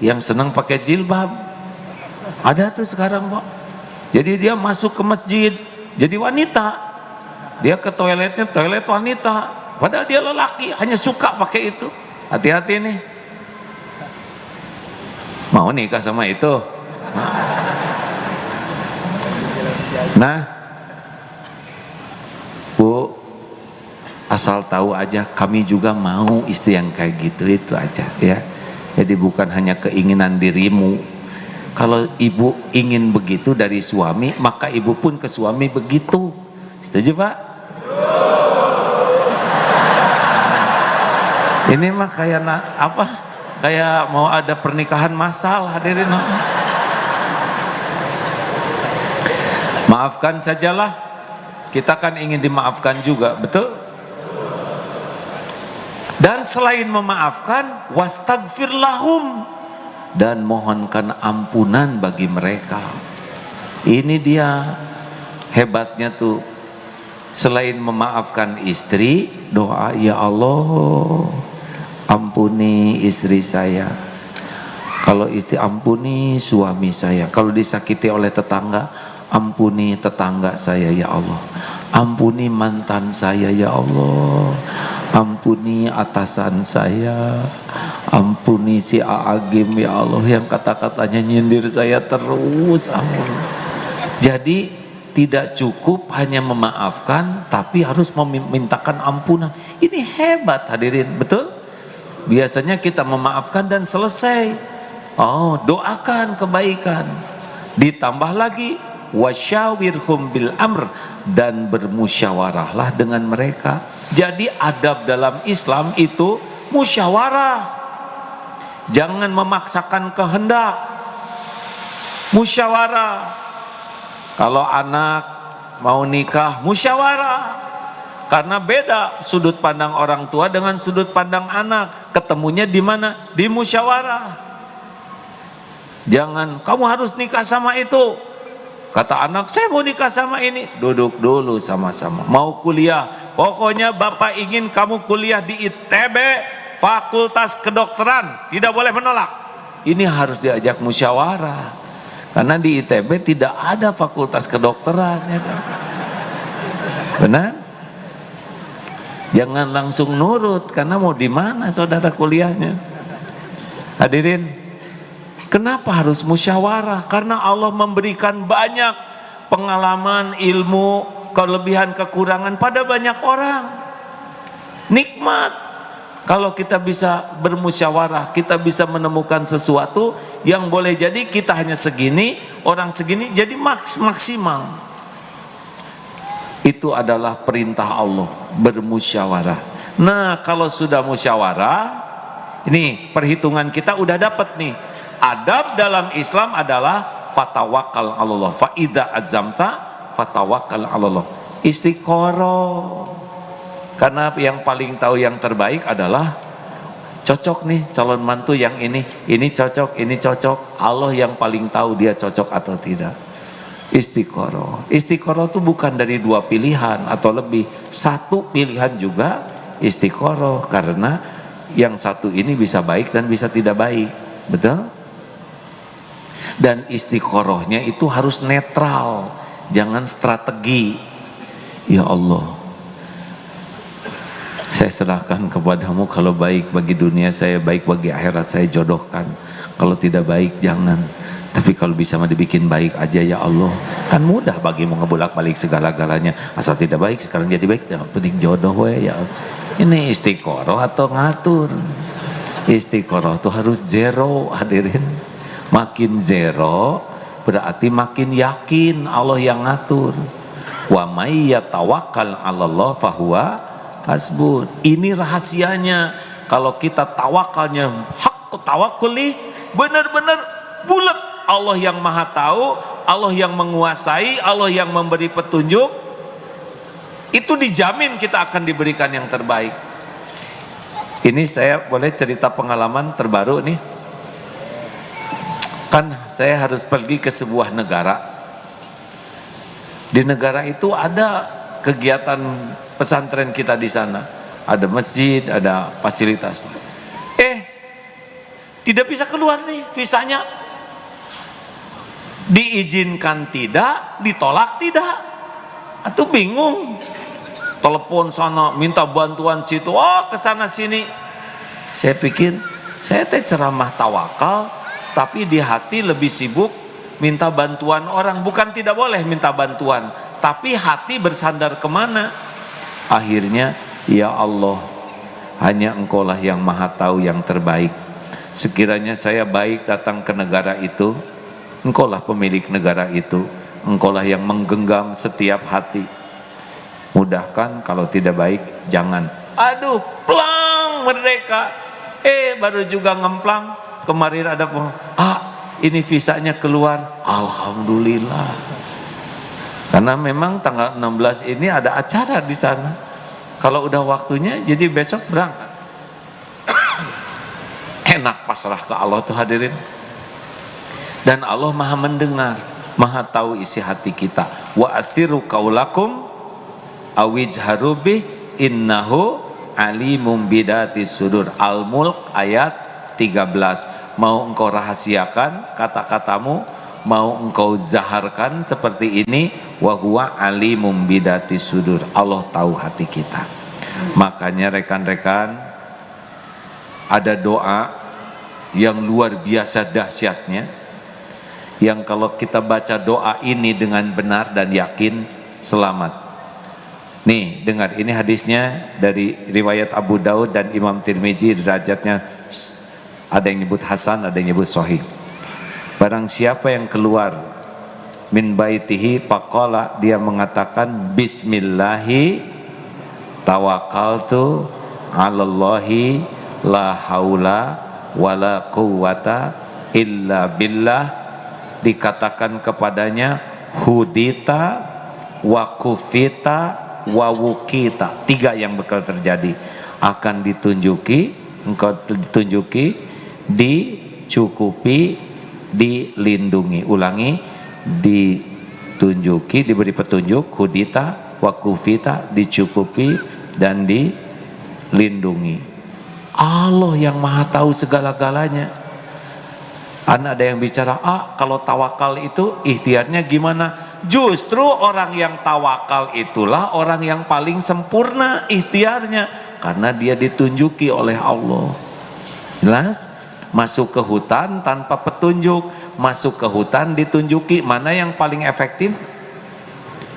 yang senang pakai jilbab, ada tuh sekarang Pak. Jadi dia masuk ke masjid jadi wanita, dia ke toiletnya toilet wanita, padahal dia lelaki hanya suka pakai itu. Hati-hati nih, mau nikah sama itu. Nah Bu, asal tahu aja, kami juga mau istri yang kayak gitu, itu aja ya. Jadi bukan hanya keinginan dirimu. Kalau ibu ingin begitu dari suami, maka ibu pun ke suami begitu. Setuju Pak? Ini mah kayak apa? Kayak mau ada pernikahan massal, hadirin. Maafkan sajalah. Kita kan ingin dimaafkan juga, betul? Dan selain memaafkan, wastagfir lahum, dan mohonkan ampunan bagi mereka. Ini dia hebatnya tuh. Selain memaafkan istri, doa, ya Allah ampuni istri saya. Kalau istri, ampuni suami saya. Kalau disakiti oleh tetangga, ampuni tetangga saya ya Allah. Ampuni mantan saya ya Allah. Ampuni atasan saya. Ampuni si Aagim ya Allah, yang kata-katanya nyindir saya terus. Ampun. Jadi tidak cukup hanya memaafkan, tapi harus memintakan ampunan. Ini hebat hadirin, betul? Biasanya kita memaafkan dan selesai. Oh, doakan kebaikan. Ditambah lagi wasyawirhum bil amr, dan bermusyawarahlah dengan mereka. Jadi adab dalam Islam itu musyawarah. Jangan memaksakan kehendak. Musyawarah. Kalau anak mau nikah, musyawarah. Karena beda sudut pandang orang tua dengan sudut pandang anak. Ketemunya di mana? Di musyawarah. Jangan, kamu harus nikah sama itu. Kata anak, saya mau nikah sama ini. Duduk dulu sama-sama. Mau kuliah, pokoknya bapak ingin kamu kuliah di ITB, Fakultas Kedokteran, tidak boleh menolak. Ini harus diajak musyawarah. Karena di ITB tidak ada Fakultas Kedokteran, ya kan? Benar? Jangan langsung nurut, karena mau di mana saudara kuliahnya? Hadirin, kenapa harus musyawarah? Karena Allah memberikan banyak pengalaman, ilmu, kelebihan, kekurangan pada banyak orang. Nikmat. Kalau kita bisa bermusyawarah, kita bisa menemukan sesuatu yang boleh jadi kita hanya segini, orang segini, jadi maksimal. Itu adalah perintah Allah, bermusyawarah. Nah, kalau sudah musyawarah, ini perhitungan kita udah dapat nih. Adab dalam Islam adalah fatawakal Allah. Fa idza azamta fatawakal Allah. Istiqoroh. Karena yang paling tahu yang terbaik adalah cocok nih calon mantu yang ini cocok, ini cocok. Allah yang paling tahu dia cocok atau tidak. Istiqoroh. Istiqoroh itu bukan dari dua pilihan atau lebih, satu pilihan juga istiqoroh, karena yang satu ini bisa baik dan bisa tidak baik, betul? Dan istiqorohnya itu harus netral, jangan strategi. Ya Allah, saya serahkan kepadamu, kalau baik bagi dunia saya, baik bagi akhirat saya jodohkan. Kalau tidak baik jangan. Tapi kalau bisa mah dibikin baik aja ya Allah. Kan mudah bagimu ngebulak-balik segala-galanya. Asal tidak baik sekarang jadi baik, yang penting jodoh we ya. Ini istiqoroh atau ngatur? Istiqoroh tuh harus zero hadirin. Makin zero berarti makin yakin Allah yang ngatur. Wa may yatawakkal 'alallah fahuwa hasbun. Ini rahasianya. Kalau kita tawakalnya hak tawakuli, benar-benar bulat. Allah yang maha tahu, Allah yang menguasai, Allah yang memberi petunjuk, itu dijamin kita akan diberikan yang terbaik. Ini saya boleh cerita pengalaman terbaru nih. Kan saya harus pergi ke sebuah negara. Di negara itu ada kegiatan pesantren kita di sana. Ada masjid, ada fasilitas. Tidak bisa keluar nih visanya. Diizinkan tidak, ditolak tidak. Atau bingung. Telepon sana, minta bantuan situ, kesana sini. Saya pikir, saya ceramah tawakal, tapi di hati lebih sibuk minta bantuan orang. Bukan tidak boleh minta bantuan, tapi hati bersandar kemana? Akhirnya, ya Allah, hanya Engkaulah yang maha tahu yang terbaik. Sekiranya saya baik datang ke negara itu, Engkaulah pemilik negara itu, Engkaulah yang menggenggam setiap hati. Mudahkan, kalau tidak baik jangan. Aduh, plang merdeka. Baru juga ngemplang. Kemarin ada ini visanya keluar. Alhamdulillah. Karena memang tanggal 16 ini ada acara di sana. Kalau udah waktunya, jadi besok berangkat. Enak pasrah ke Allah tuh hadirin. Dan Allah maha mendengar, maha tahu isi hati kita. Wa asiru qaulakum awijharu bih innahu alimum bidati sudur. Al-Mulk ayat 13. Mau engkau rahasiakan kata-katamu, mau engkau zaharkan seperti ini, wa huwa alimum bidati sudur. Allah tahu hati kita. Makanya rekan-rekan, ada doa yang luar biasa dahsyatnya, yang kalau kita baca doa ini dengan benar dan yakin, selamat. Nih, dengar, ini hadisnya dari riwayat Abu Daud dan Imam Tirmizi, derajatnya ada yang nyebut hasan, ada yang nyebut sahih. Barang siapa yang keluar min baitihi faqala, dia mengatakan bismillahi tawakkaltu 'alallahi la haula wala quwwata illa billah, dikatakan kepadanya hudita wa kufita wa wukita. 3 yang bakal terjadi. Akan ditunjuki, engkau ditunjuki, dicukupi, dilindungi. Ulangi, ditunjuki, diberi petunjuk, hudita wa kufita, dicukupi dan dilindungi. Allah yang maha tahu segala-galanya. Ada yang bicara, kalau tawakal itu ikhtiarnya gimana? Justru orang yang tawakal itulah orang yang paling sempurna ikhtiarnya, karena dia ditunjuki oleh Allah. Jelas? Masuk ke hutan tanpa petunjuk, masuk ke hutan ditunjuki, mana yang paling efektif?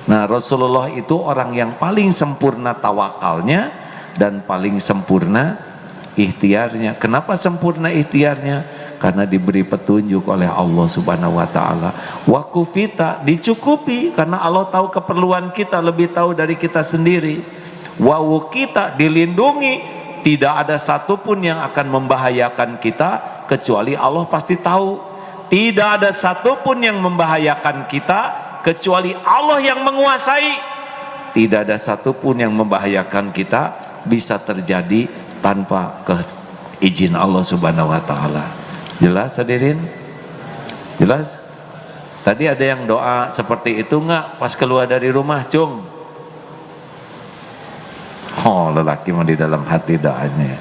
Nah, Rasulullah itu orang yang paling sempurna tawakalnya dan paling sempurna ikhtiarnya. Kenapa sempurna ikhtiarnya? Karena diberi petunjuk oleh Allah Subhanahu wa taala. Wa kufita, dicukupi karena Allah tahu keperluan kita, lebih tahu dari kita sendiri. Wa wukita, dilindungi, tidak ada satupun yang akan membahayakan kita kecuali Allah pasti tahu. Tidak ada satupun yang membahayakan kita kecuali Allah yang menguasai. Tidak ada satupun yang membahayakan kita bisa terjadi tanpa izin Allah Subhanahu wa taala. Jelas hadirin? Jelas? Tadi ada yang doa seperti itu enggak pas keluar dari rumah, Cung? Lelaki mah di dalam hati doanya.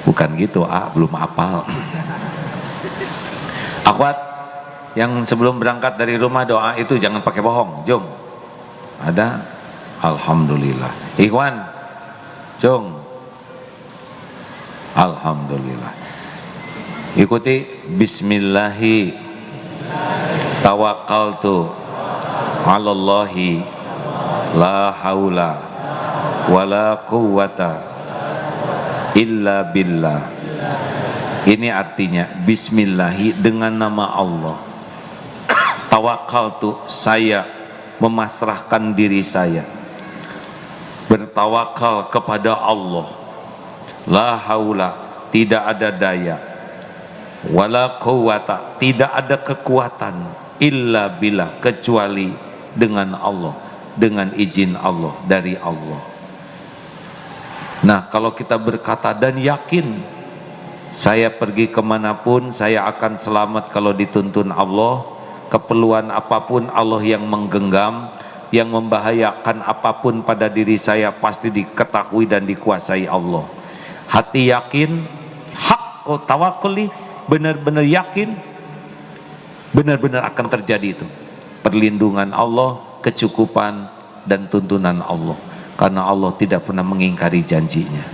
Bukan gitu, belum hafal. Akhwat, yang sebelum berangkat dari rumah doa itu jangan pakai bohong, Jung. Ada? Alhamdulillah. Ikhwan, Jung. Alhamdulillah. Ikuti bismillahi tawakkaltu 'alallahi la haula wala quwwata illa billah. Ini artinya bismillahi, dengan nama Allah. Tawakkaltu, saya memasrahkan diri saya, bertawakal kepada Allah. La haula, tidak ada daya, wala quwwata, tidak ada kekuatan, illa billah, kecuali dengan Allah, dengan izin Allah, dari Allah. Nah, kalau kita berkata dan yakin, saya pergi kemanapun saya akan selamat kalau dituntun Allah, keperluan apapun Allah yang menggenggam, yang membahayakan apapun pada diri saya pasti diketahui dan dikuasai Allah. Hati yakin, hak tawakuli, benar-benar yakin, benar-benar akan terjadi itu perlindungan Allah, kecukupan dan tuntunan Allah, karena Allah tidak pernah mengingkari janjinya.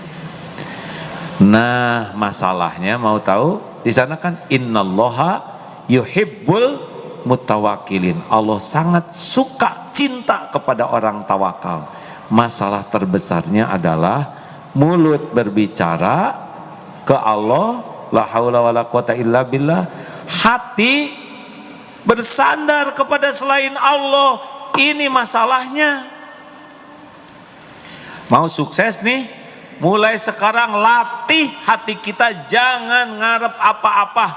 Nah, masalahnya mau tahu di sana kan innallaha yuhibbul mutawakkilin. Allah sangat suka, cinta kepada orang tawakal. Masalah terbesarnya adalah mulut berbicara ke Allah, la haula wala quwata illa billah, hati bersandar kepada selain Allah. Ini masalahnya. Mau sukses nih, mulai sekarang latih hati kita, jangan ngarep apa-apa.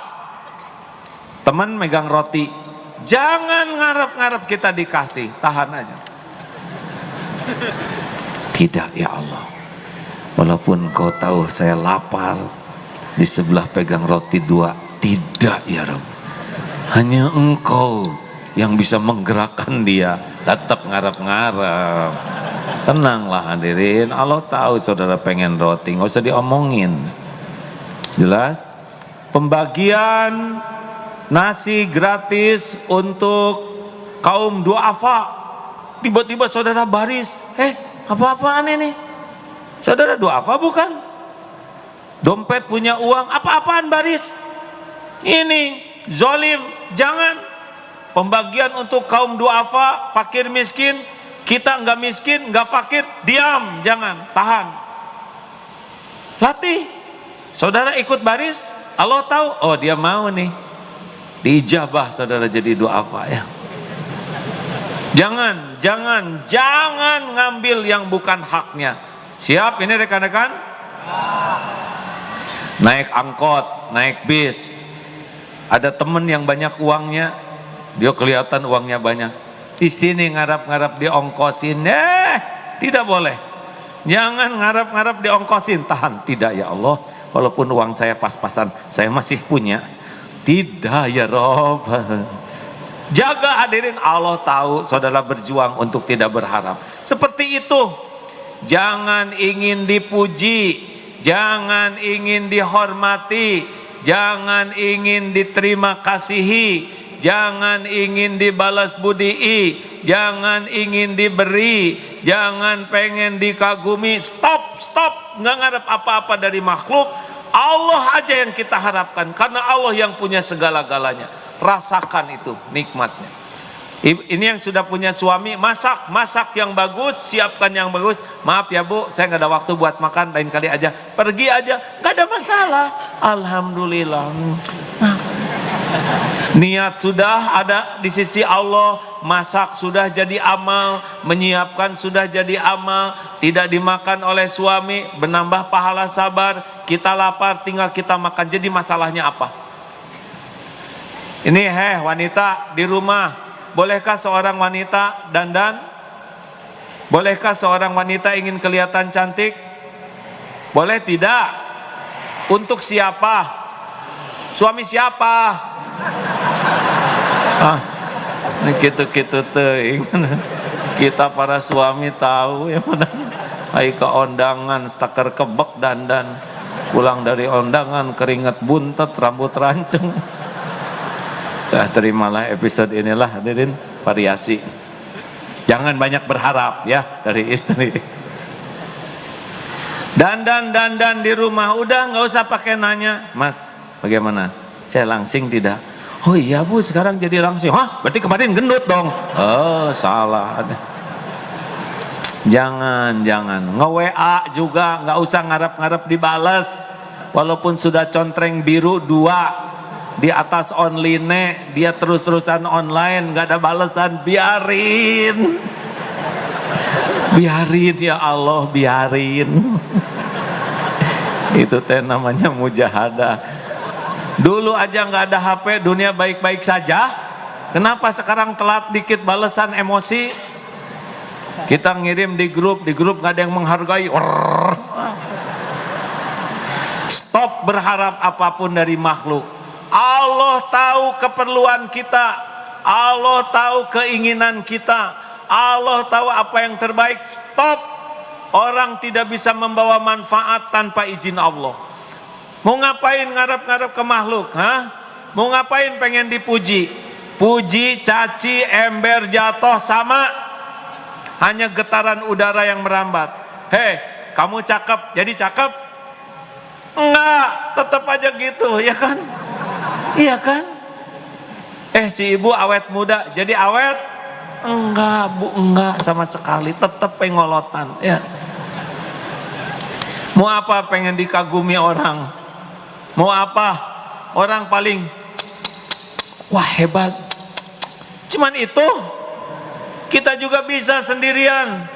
Teman megang roti, jangan ngarep-ngarep kita dikasih, tahan aja. Tidak ya Allah, walaupun kau tahu saya lapar, di sebelah pegang roti 2, tidak ya Rabb, hanya engkau yang bisa menggerakkan dia. Tetap ngarep-ngarep. Tenanglah hadirin, Allah tahu saudara pengen roti, nggak usah diomongin. Jelas? Pembagian nasi gratis untuk kaum duafa. Tiba-tiba saudara baris, apa-apaan ini? Saudara duafa bukan? Dompet punya uang, apa-apaan baris? Ini zolim, jangan. Pembagian untuk kaum duafa, fakir miskin, kita nggak miskin, nggak fakir, diam, jangan, tahan. Latih. Saudara ikut baris, Allah tahu, oh dia mau nih, diijabah saudara jadi duafa ya. Jangan ngambil yang bukan haknya. Siap ini rekan-rekan? Naik angkot, naik bis, ada temen yang banyak uangnya, dia kelihatan uangnya banyak. Di sini ngarap-ngarap diongkosin, tidak boleh. Jangan ngarap-ngarap diongkosin, tahan. Tidak ya Allah, walaupun uang saya pas-pasan, saya masih punya. Tidak ya Rob. Jaga hadirin, Allah tahu saudara berjuang untuk tidak berharap. Seperti itu. Jangan ingin dipuji, jangan ingin dihormati, jangan ingin diterima kasihi, jangan ingin dibalas budii, jangan ingin diberi, jangan pengen dikagumi. Stop, nggak ngarep apa-apa dari makhluk. Allah aja yang kita harapkan, karena Allah yang punya segala-galanya. Rasakan itu nikmatnya. Ini yang sudah punya suami, masak yang bagus, siapkan yang bagus. Maaf ya Bu, saya nggak ada waktu buat makan, lain kali aja, pergi aja, nggak ada masalah. Alhamdulillah. Niat sudah ada di sisi Allah, masak sudah jadi amal, menyiapkan sudah jadi amal, tidak dimakan oleh suami, menambah pahala sabar. Kita lapar, tinggal kita makan. Jadi masalahnya apa? Ini wanita di rumah, bolehkah seorang wanita dandan? Bolehkah seorang wanita ingin kelihatan cantik? Boleh tidak? Untuk siapa? Suami siapa? Ini gitu-gitu teuing. Kita para suami tahu ya mana. Ai ke ondangan stakar kebek dandan. Pulang dari ondangan keringat buntet, rambut ranceng. Terimalah episode inilah hadirin, variasi. Jangan banyak berharap ya dari istri. Dandan di rumah, udah nggak usah pakai nanya, Mas bagaimana? Saya langsing tidak? Oh iya Bu, sekarang jadi langsing. Hah? Berarti kemarin gendut dong? Oh salah. Jangan nge-WA juga nggak usah ngarep-ngarep dibales. Walaupun sudah contreng biru 2 di atas online, dia terus-terusan online, nggak ada balasan, biarin ya Allah, biarin. Itu teh namanya mujahadah. Dulu aja nggak ada HP, dunia baik-baik saja. Kenapa sekarang telat dikit balasan emosi? Kita ngirim di grup nggak ada yang menghargai. Stop berharap apapun dari makhluk. Allah tahu keperluan kita, Allah tahu keinginan kita, Allah tahu apa yang terbaik. Stop. Orang tidak bisa membawa manfaat tanpa izin Allah. Mau ngapain ngarep-ngarep ke makhluk? Mau ngapain pengen dipuji? Puji, caci, ember jatuh sama, hanya getaran udara yang merambat. Hei, kamu cakep, jadi cakep? Enggak, tetap aja gitu, ya kan? Iya kan? Si ibu awet muda, jadi awet? Enggak bu, enggak sama sekali, tetap pengolotan. Ya. Mau apa pengen dikagumi orang? Mau apa? Orang paling, wah hebat. Cuman itu, kita juga bisa sendirian.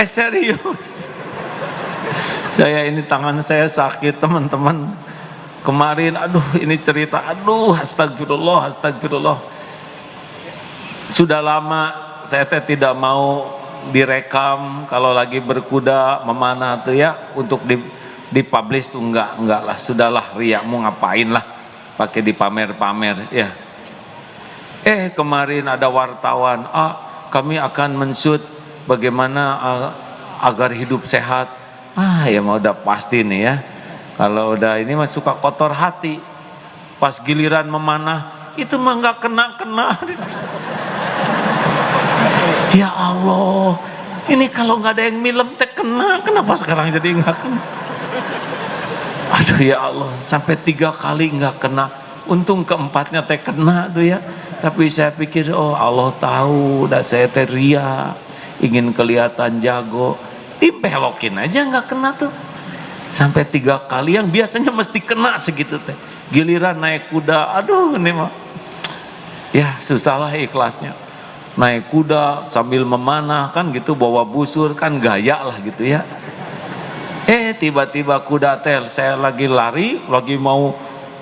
Serius. Saya ini tangan saya sakit teman-teman. Kemarin aduh ini cerita, aduh astagfirullah, astagfirullah. Sudah lama saya tidak mau direkam kalau lagi berkuda memanah tuh ya, untuk dipublish tuh enggak lah, sudahlah, ria mau ngapain lah pakai dipamer-pamer ya. Kemarin ada wartawan, kami akan men-shoot bagaimana agar hidup sehat. Ya mau udah pasti nih ya, kalau udah ini mah suka kotor hati. Pas giliran memanah itu mah nggak kena. Ya Allah, ini kalau nggak ada yang milem teh kena, kenapa sekarang jadi nggak kena? Aduh ya Allah, sampai 3 kali nggak kena, untung keempatnya teh kena tuh ya. Tapi saya pikir, oh Allah tahu, udah saya teh ria, ingin kelihatan jago, dibelokin aja nggak kena tuh. Sampai 3 kali, yang biasanya mesti kena segitu teh. Giliran naik kuda, aduh ini mah, ya susahlah ikhlasnya. Naik kuda sambil memanah kan gitu, bawa busur kan gaya lah gitu ya. Tiba-tiba kuda tel, saya lagi lari, lagi mau,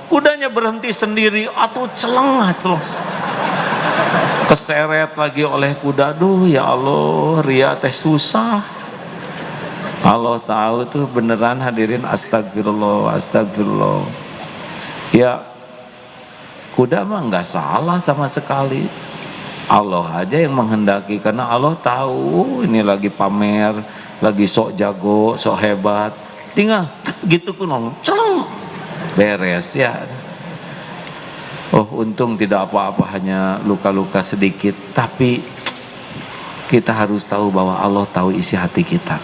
kudanya berhenti sendiri, atau celeng, keseret lagi oleh kuda. Duh ya Allah, ria teh susah. Allah tahu tuh beneran hadirin, astagfirullah, astagfirullah. Ya kuda mah nggak salah sama sekali. Allah aja yang menghendaki, karena Allah tahu ini lagi pamer, lagi sok jago, sok hebat. Tinggal gitu kuno, celeng, beres ya. Oh untung tidak apa-apa, hanya luka-luka sedikit. Tapi kita harus tahu bahwa Allah tahu isi hati kita.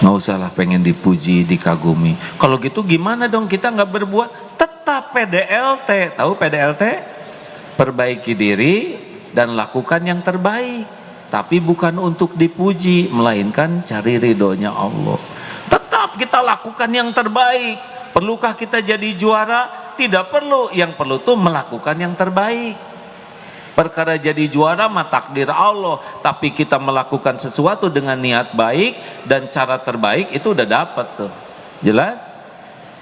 Nggak usahlah pengen dipuji, dikagumi. Kalau gitu gimana dong kita nggak berbuat? Tetap PDLT, tahu PDLT? Perbaiki diri dan lakukan yang terbaik, tapi bukan untuk dipuji, melainkan cari ridhonya Allah. Tetap kita lakukan yang terbaik. Perlukah kita jadi juara? Tidak perlu, yang perlu tuh melakukan yang terbaik. Perkara jadi juara mah takdir Allah, tapi kita melakukan sesuatu dengan niat baik dan cara terbaik, itu udah dapat tuh. Jelas?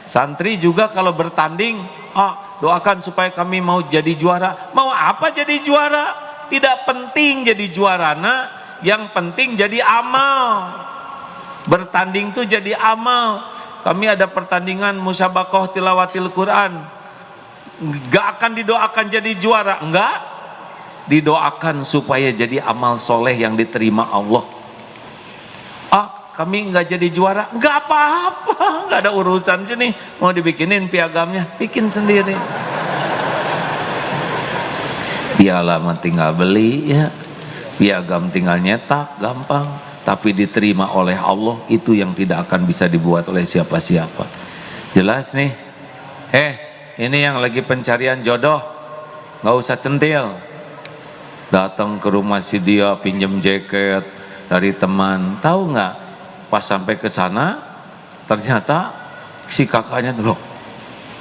Santri juga kalau bertanding, doakan supaya kami mau jadi juara. Mau apa jadi juara? Tidak penting jadi juara, yang penting jadi amal. Bertanding tuh jadi amal. Kami ada pertandingan musabaqah tilawatil Quran, gak akan didoakan jadi juara, enggak, didoakan supaya jadi amal soleh yang diterima Allah. Kami nggak jadi juara, nggak apa-apa, nggak ada urusan sini. Mau dibikinin piagamnya, bikin sendiri. Piala mah tinggal beli ya, piagam tinggal nyetak, gampang. Tapi diterima oleh Allah, itu yang tidak akan bisa dibuat oleh siapa-siapa. Jelas nih? Ini yang lagi pencarian jodoh, nggak usah centil. Datang ke rumah si dia, pinjem jaket dari teman, tahu nggak? Pas sampai ke sana, ternyata si kakaknya, loh,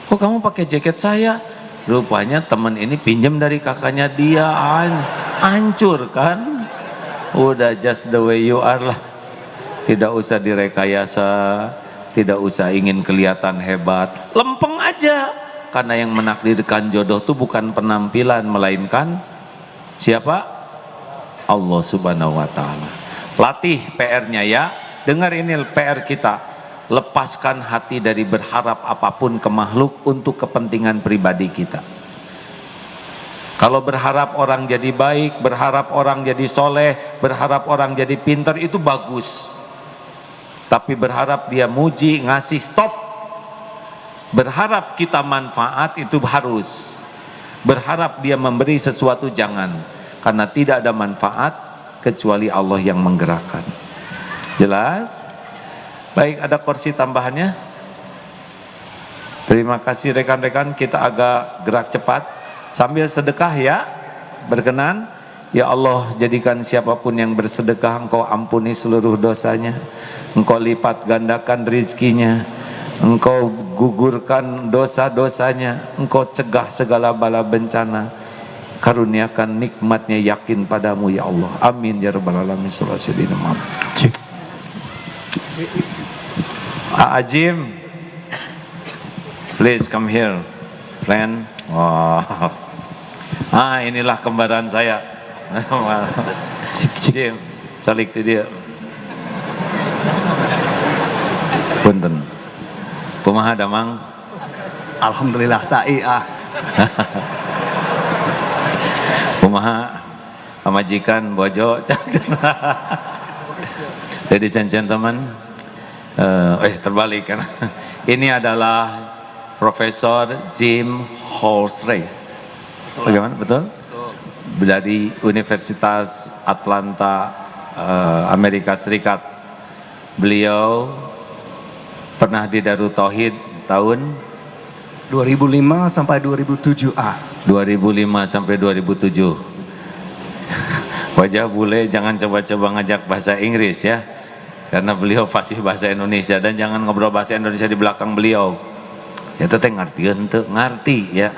kok kamu pakai jaket saya? Rupanya teman ini pinjam dari kakaknya dia. Hancur kan? Udah just the way you are lah. Tidak usah direkayasa, tidak usah ingin kelihatan hebat, lempeng aja. Karena yang menakdirkan jodoh itu bukan penampilan, melainkan siapa? Allah Subhanahu wa ta'ala. Latih PR-nya ya. Dengar ini PR kita. Lepaskan hati dari berharap apapun ke makhluk untuk kepentingan pribadi kita. Kalau berharap orang jadi baik, berharap orang jadi soleh, berharap orang jadi pintar, itu bagus. Tapi berharap dia muji, ngasih, stop. Berharap kita manfaat, itu harus. Berharap dia memberi sesuatu, jangan. Karena tidak ada manfaat kecuali Allah yang menggerakkan. Jelas? Baik, ada kursi tambahannya? Terima kasih rekan-rekan, kita agak gerak cepat. Sambil sedekah ya, berkenan. Ya Allah, jadikan siapapun yang bersedekah Engkau ampuni seluruh dosanya, Engkau lipat gandakan rizkinya, Engkau gugurkan dosa-dosanya, Engkau cegah segala bala bencana, karuniakan nikmatnya yakin padamu ya Allah. Amin ya rabbal alamin. Sallallahu alaihi wasallam. Ajim, please come here, friend. Wow. Inilah kembaran saya. Jim, salik di dia. Punten. Kumaha damang? Alhamdulillah sai Kumaha pamajikan bojo. Ladies and gentlemen, terbalik kan. Ini adalah Profesor Jim Halsey. Bagaimana? Betul? Dari Universitas Atlanta, Amerika Serikat. Beliau pernah di Darut Tauhid tahun 2005 sampai 2007 2005 sampai 2007. Wajah bule, jangan coba-coba ngajak bahasa Inggris ya, karena beliau fasih bahasa Indonesia, dan jangan ngobrol bahasa Indonesia di belakang beliau. Ya teteh ngerti ya.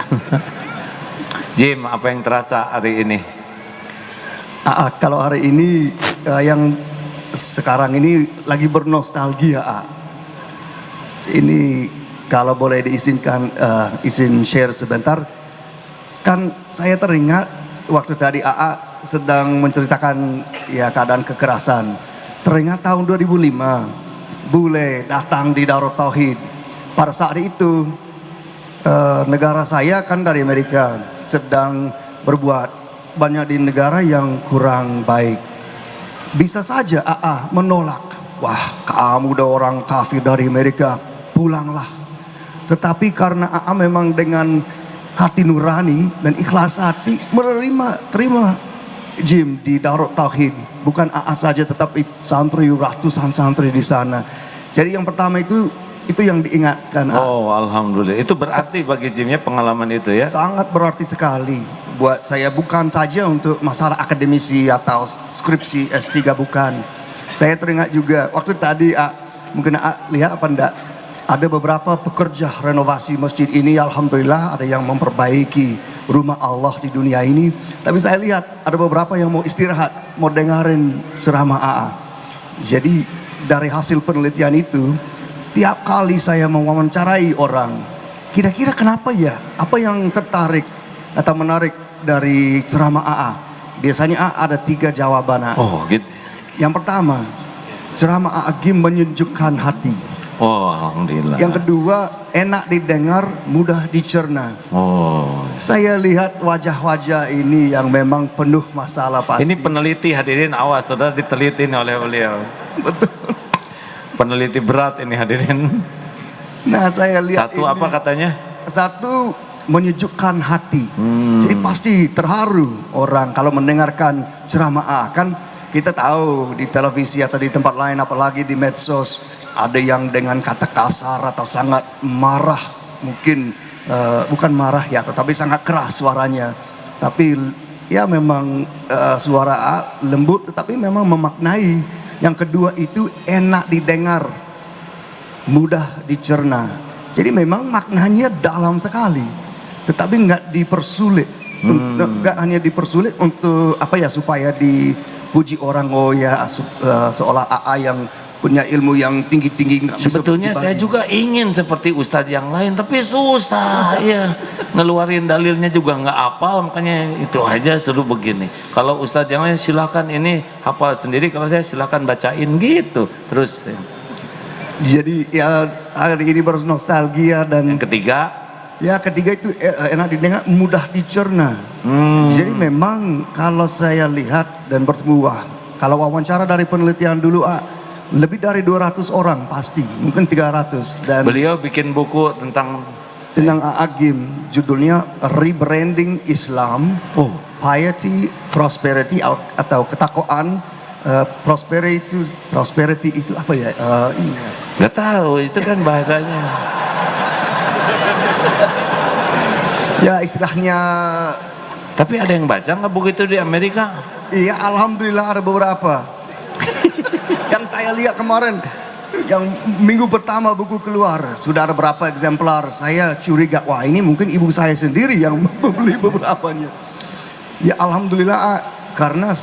Jim, apa yang terasa hari ini? Kalau hari ini yang sekarang ini lagi bernostalgia. Ini kalau boleh diizinkan, izin share sebentar. Kan saya teringat waktu tadi AA sedang menceritakan ya keadaan kekerasan. Teringat tahun 2005, bule datang di Darut Tauhid. Pada saat itu negara saya kan dari Amerika sedang berbuat banyak di negara yang kurang baik. Bisa saja AA menolak, wah kamu udah orang kafir dari Amerika, pulanglah. Tetapi karena AA memang dengan hati nurani dan ikhlas hati terima Jim di Darut Tauhid. Bukan AA saja, tetapi santri, ratusan santri di sana. Jadi yang pertama itu yang diingatkan. Oh, alhamdulillah. Itu berarti bagi Jimnya pengalaman itu ya? Sangat berarti sekali buat saya, bukan saja untuk masalah akademisi atau skripsi S3, bukan. Saya teringat juga waktu tadi mungkin lihat apa enggak, ada beberapa pekerja renovasi masjid ini, alhamdulillah ada yang memperbaiki rumah Allah di dunia ini. Tapi saya lihat ada beberapa yang mau istirahat, mau dengerin ceramah AA. Jadi dari hasil penelitian itu, tiap kali saya mewawancarai orang, kira-kira kenapa ya? Apa yang tertarik atau menarik dari ceramah AA? Biasanya AA ada 3 jawaban. Oh gitu. Yang pertama, ceramah AA Gim menyejukkan hati. Oh, alhamdulillah. Yang kedua, enak didengar, mudah dicerna. Oh. Saya lihat wajah-wajah ini yang memang penuh masalah pasti. Ini peneliti, hadirin, awas, saudara diteliti oleh beliau. Betul. Peneliti berat ini, hadirin. Nah, saya lihat Satu ini, apa katanya? Satu, menyejukkan hati. Jadi pasti terharu orang kalau mendengarkan ceramah AA. Kan kita tahu di televisi atau di tempat lain, apalagi di medsos, ada yang dengan kata kasar atau sangat marah, mungkin bukan marah ya, tetapi sangat keras suaranya. Tapi ya memang suara A lembut, tetapi memang memaknai. Yang kedua itu enak didengar, mudah dicerna. Jadi memang maknanya dalam sekali, tetapi nggak dipersulit, nggak hanya dipersulit untuk apa ya, supaya dipuji orang, oh ya seolah AA yang punya ilmu yang tinggi-tinggi. Nggak bisa Sebetulnya saya dibagi. juga ingin seperti ustadz yang lain, tapi susah. Iya, ngeluarin dalilnya juga nggak hafal, makanya itu aja suruh begini. Kalau ustadz yang lain silakan ini hafal sendiri, kalau saya silakan bacain gitu. Terus Jadi ya hari ini baru nostalgia dan yang ketiga, ya ketiga itu enak didengar, mudah dicerna. Jadi memang kalau saya lihat dan bertemu, wah, kalau wawancara dari penelitian dulu, lebih dari 200 orang pasti, mungkin 300. Dan beliau bikin buku tentang Agim, judulnya Rebranding Islam, Piety, Prosperity atau ketakwaan. Prosperity itu apa ya? Ini ya. nggak tahu, itu kan bahasanya. Ya istilahnya. Tapi ada yang baca nggak buku itu di Amerika? Iya, alhamdulillah ada beberapa. Yang saya lihat kemarin, yang minggu pertama buku keluar, sudah ada berapa eksemplar. Saya curiga, wah ini mungkin ibu saya sendiri yang membeli beberapanya. Ya alhamdulillah, karena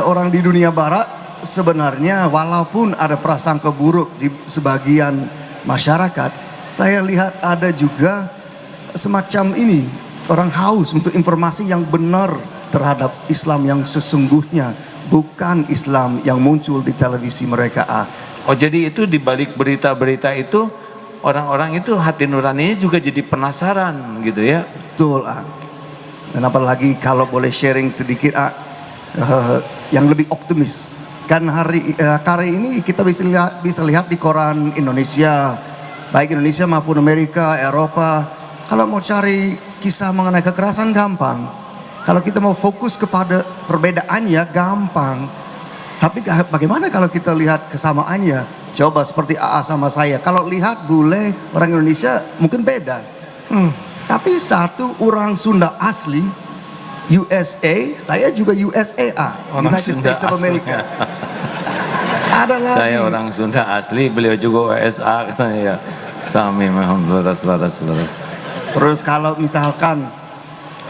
orang di dunia barat sebenarnya walaupun ada prasangka buruk di sebagian masyarakat, saya lihat ada juga semacam ini, orang haus untuk informasi yang benar terhadap Islam yang sesungguhnya, bukan Islam yang muncul di televisi mereka. Oh, jadi itu di balik berita-berita itu orang-orang itu hati nuraninya juga jadi penasaran gitu ya. Betul. Dan apalagi kalau boleh sharing sedikit yang lebih optimis. Kan hari ini kita bisa lihat di koran Indonesia, baik Indonesia maupun Amerika, Eropa. Kalau mau cari kisah mengenai kekerasan gampang. Kalau kita mau fokus kepada perbedaannya gampang. Tapi bagaimana kalau kita lihat kesamaannya? Coba seperti AA sama saya. Kalau lihat bule orang Indonesia mungkin beda. Tapi satu orang Sunda asli, USA, saya juga USA, Orang United Sunda States of asli. America. Ada lagi. Saya orang Sunda asli, beliau juga USA katanya ya. Sami laras. Terus kalau misalkan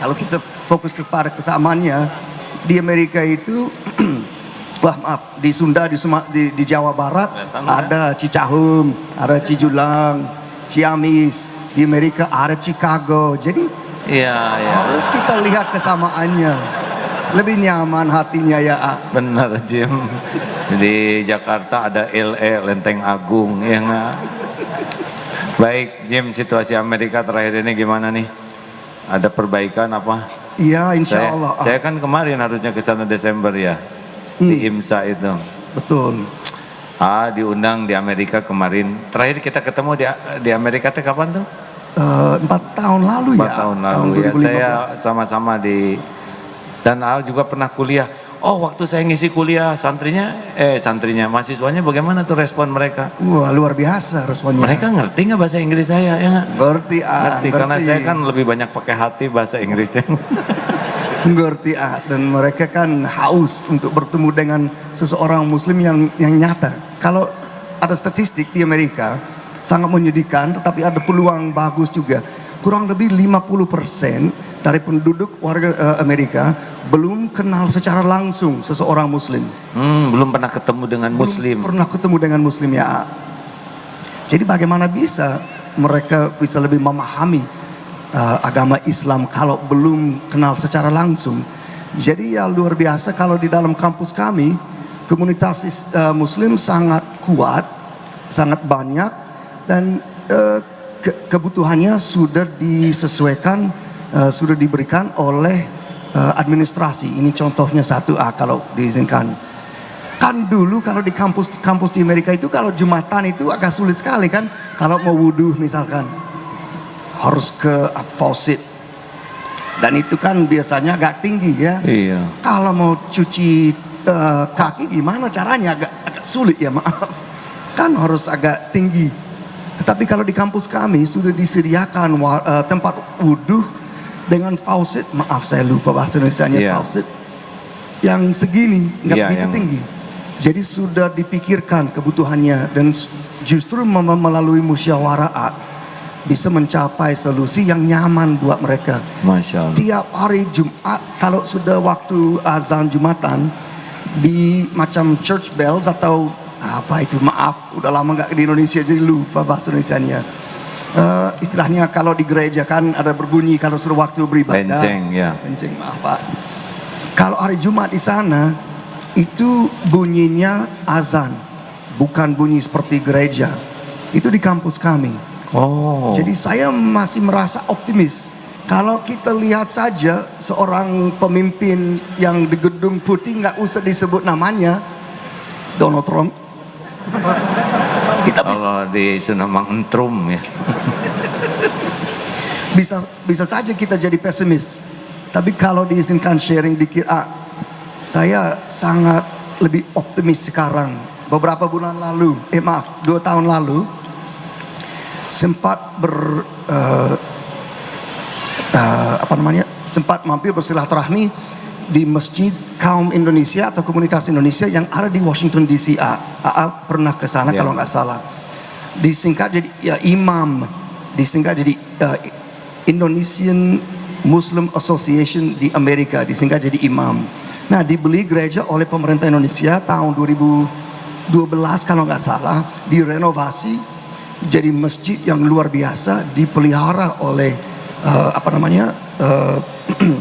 kalau kita fokus kepada kesamaannya di Amerika itu wah maaf, di Sunda, di Jawa Barat ada Cicahum, ada Cijulang, Ciamis, di Amerika ada Chicago. Jadi harus kita lihat kesamaannya, lebih nyaman hatinya ya. Benar Jim. Di Jakarta ada LA, Lenteng Agung ya nggak? Baik Jim, situasi Amerika terakhir ini gimana nih? Ada perbaikan apa? Iya, insya Allah. Saya kan kemarin harusnya ke sana Desember ya, di IMSA itu. Betul. Diundang di Amerika kemarin. Terakhir kita ketemu di Amerika teh kapan tuh? 4 tahun lalu 4 ya. tahun lalu ya. 2015. Saya sama-sama dan juga pernah kuliah. Oh, waktu saya ngisi kuliah santrinya, mahasiswanya bagaimana tuh respon mereka? Wah, luar biasa responnya. Mereka ngerti nggak bahasa Inggris saya ya nggak? Ngerti, Karena saya kan lebih banyak pakai hati bahasa Inggrisnya. ngerti dan mereka kan haus untuk bertemu dengan seseorang muslim yang nyata. Kalau ada statistik di Amerika sangat menyedihkan, tetapi ada peluang bagus juga. Kurang lebih 50% dari penduduk warga Amerika belum kenal secara langsung seseorang muslim. Belum pernah ketemu dengan muslim. Belum pernah ketemu dengan muslim ya. Jadi bagaimana bisa mereka bisa lebih memahami agama Islam kalau belum kenal secara langsung. Jadi ya luar biasa kalau di dalam kampus kami komunitas muslim sangat kuat, sangat banyak dan kebutuhannya sudah disesuaikan, sudah diberikan oleh administrasi. Ini contohnya satu kalau diizinkan. Kan dulu kalau di kampus di Amerika itu kalau Jumatan itu agak sulit sekali kan. Kalau mau wudhu misalkan harus ke faucet. Dan itu kan biasanya agak tinggi ya. Iya. Kalau mau cuci kaki gimana caranya, agak sulit ya, maaf. Kan harus agak tinggi. Tetapi kalau di kampus kami sudah disediakan tempat wudhu dengan faucet, maaf saya lupa bahasa Indonesianya, faucet yang segini, nggak begitu tinggi. Jadi sudah dipikirkan kebutuhannya dan justru melalui musyawarah bisa mencapai solusi yang nyaman buat mereka. Masya Allah. Tiap hari Jumat kalau sudah waktu azan Jumatan di macam church bells atau apa itu, maaf udah lama nggak di Indonesia jadi lupa bahasa Indonesianya. Istilahnya kalau di gereja kan ada berbunyi kalau sudah waktu beribadah. Benceng, ya. Benceng, maaf Pak. Kalau hari Jumat di sana itu bunyinya azan, bukan bunyi seperti gereja. Itu di kampus kami. Oh. Jadi saya masih merasa optimis. Kalau kita lihat saja seorang pemimpin yang di gedung putih, nggak usah disebut namanya, Donald Trump. Kita kalau di sana mengentrum ya. bisa saja kita jadi pesimis. Tapi kalau diizinkan sharing dikit, saya sangat lebih optimis sekarang. Beberapa bulan lalu, 2 tahun lalu, sempat sempat mampir bersilaturahmi di masjid kaum Indonesia atau komunitas Indonesia yang ada di Washington DC. Pernah ke sana kalau nggak salah. Disingkat jadi ya imam, disingkat jadi Indonesian Muslim Association di Amerika, disingkat jadi imam. Nah, dibeli gereja oleh pemerintah Indonesia tahun 2012 kalau nggak salah, direnovasi jadi masjid yang luar biasa, dipelihara oleh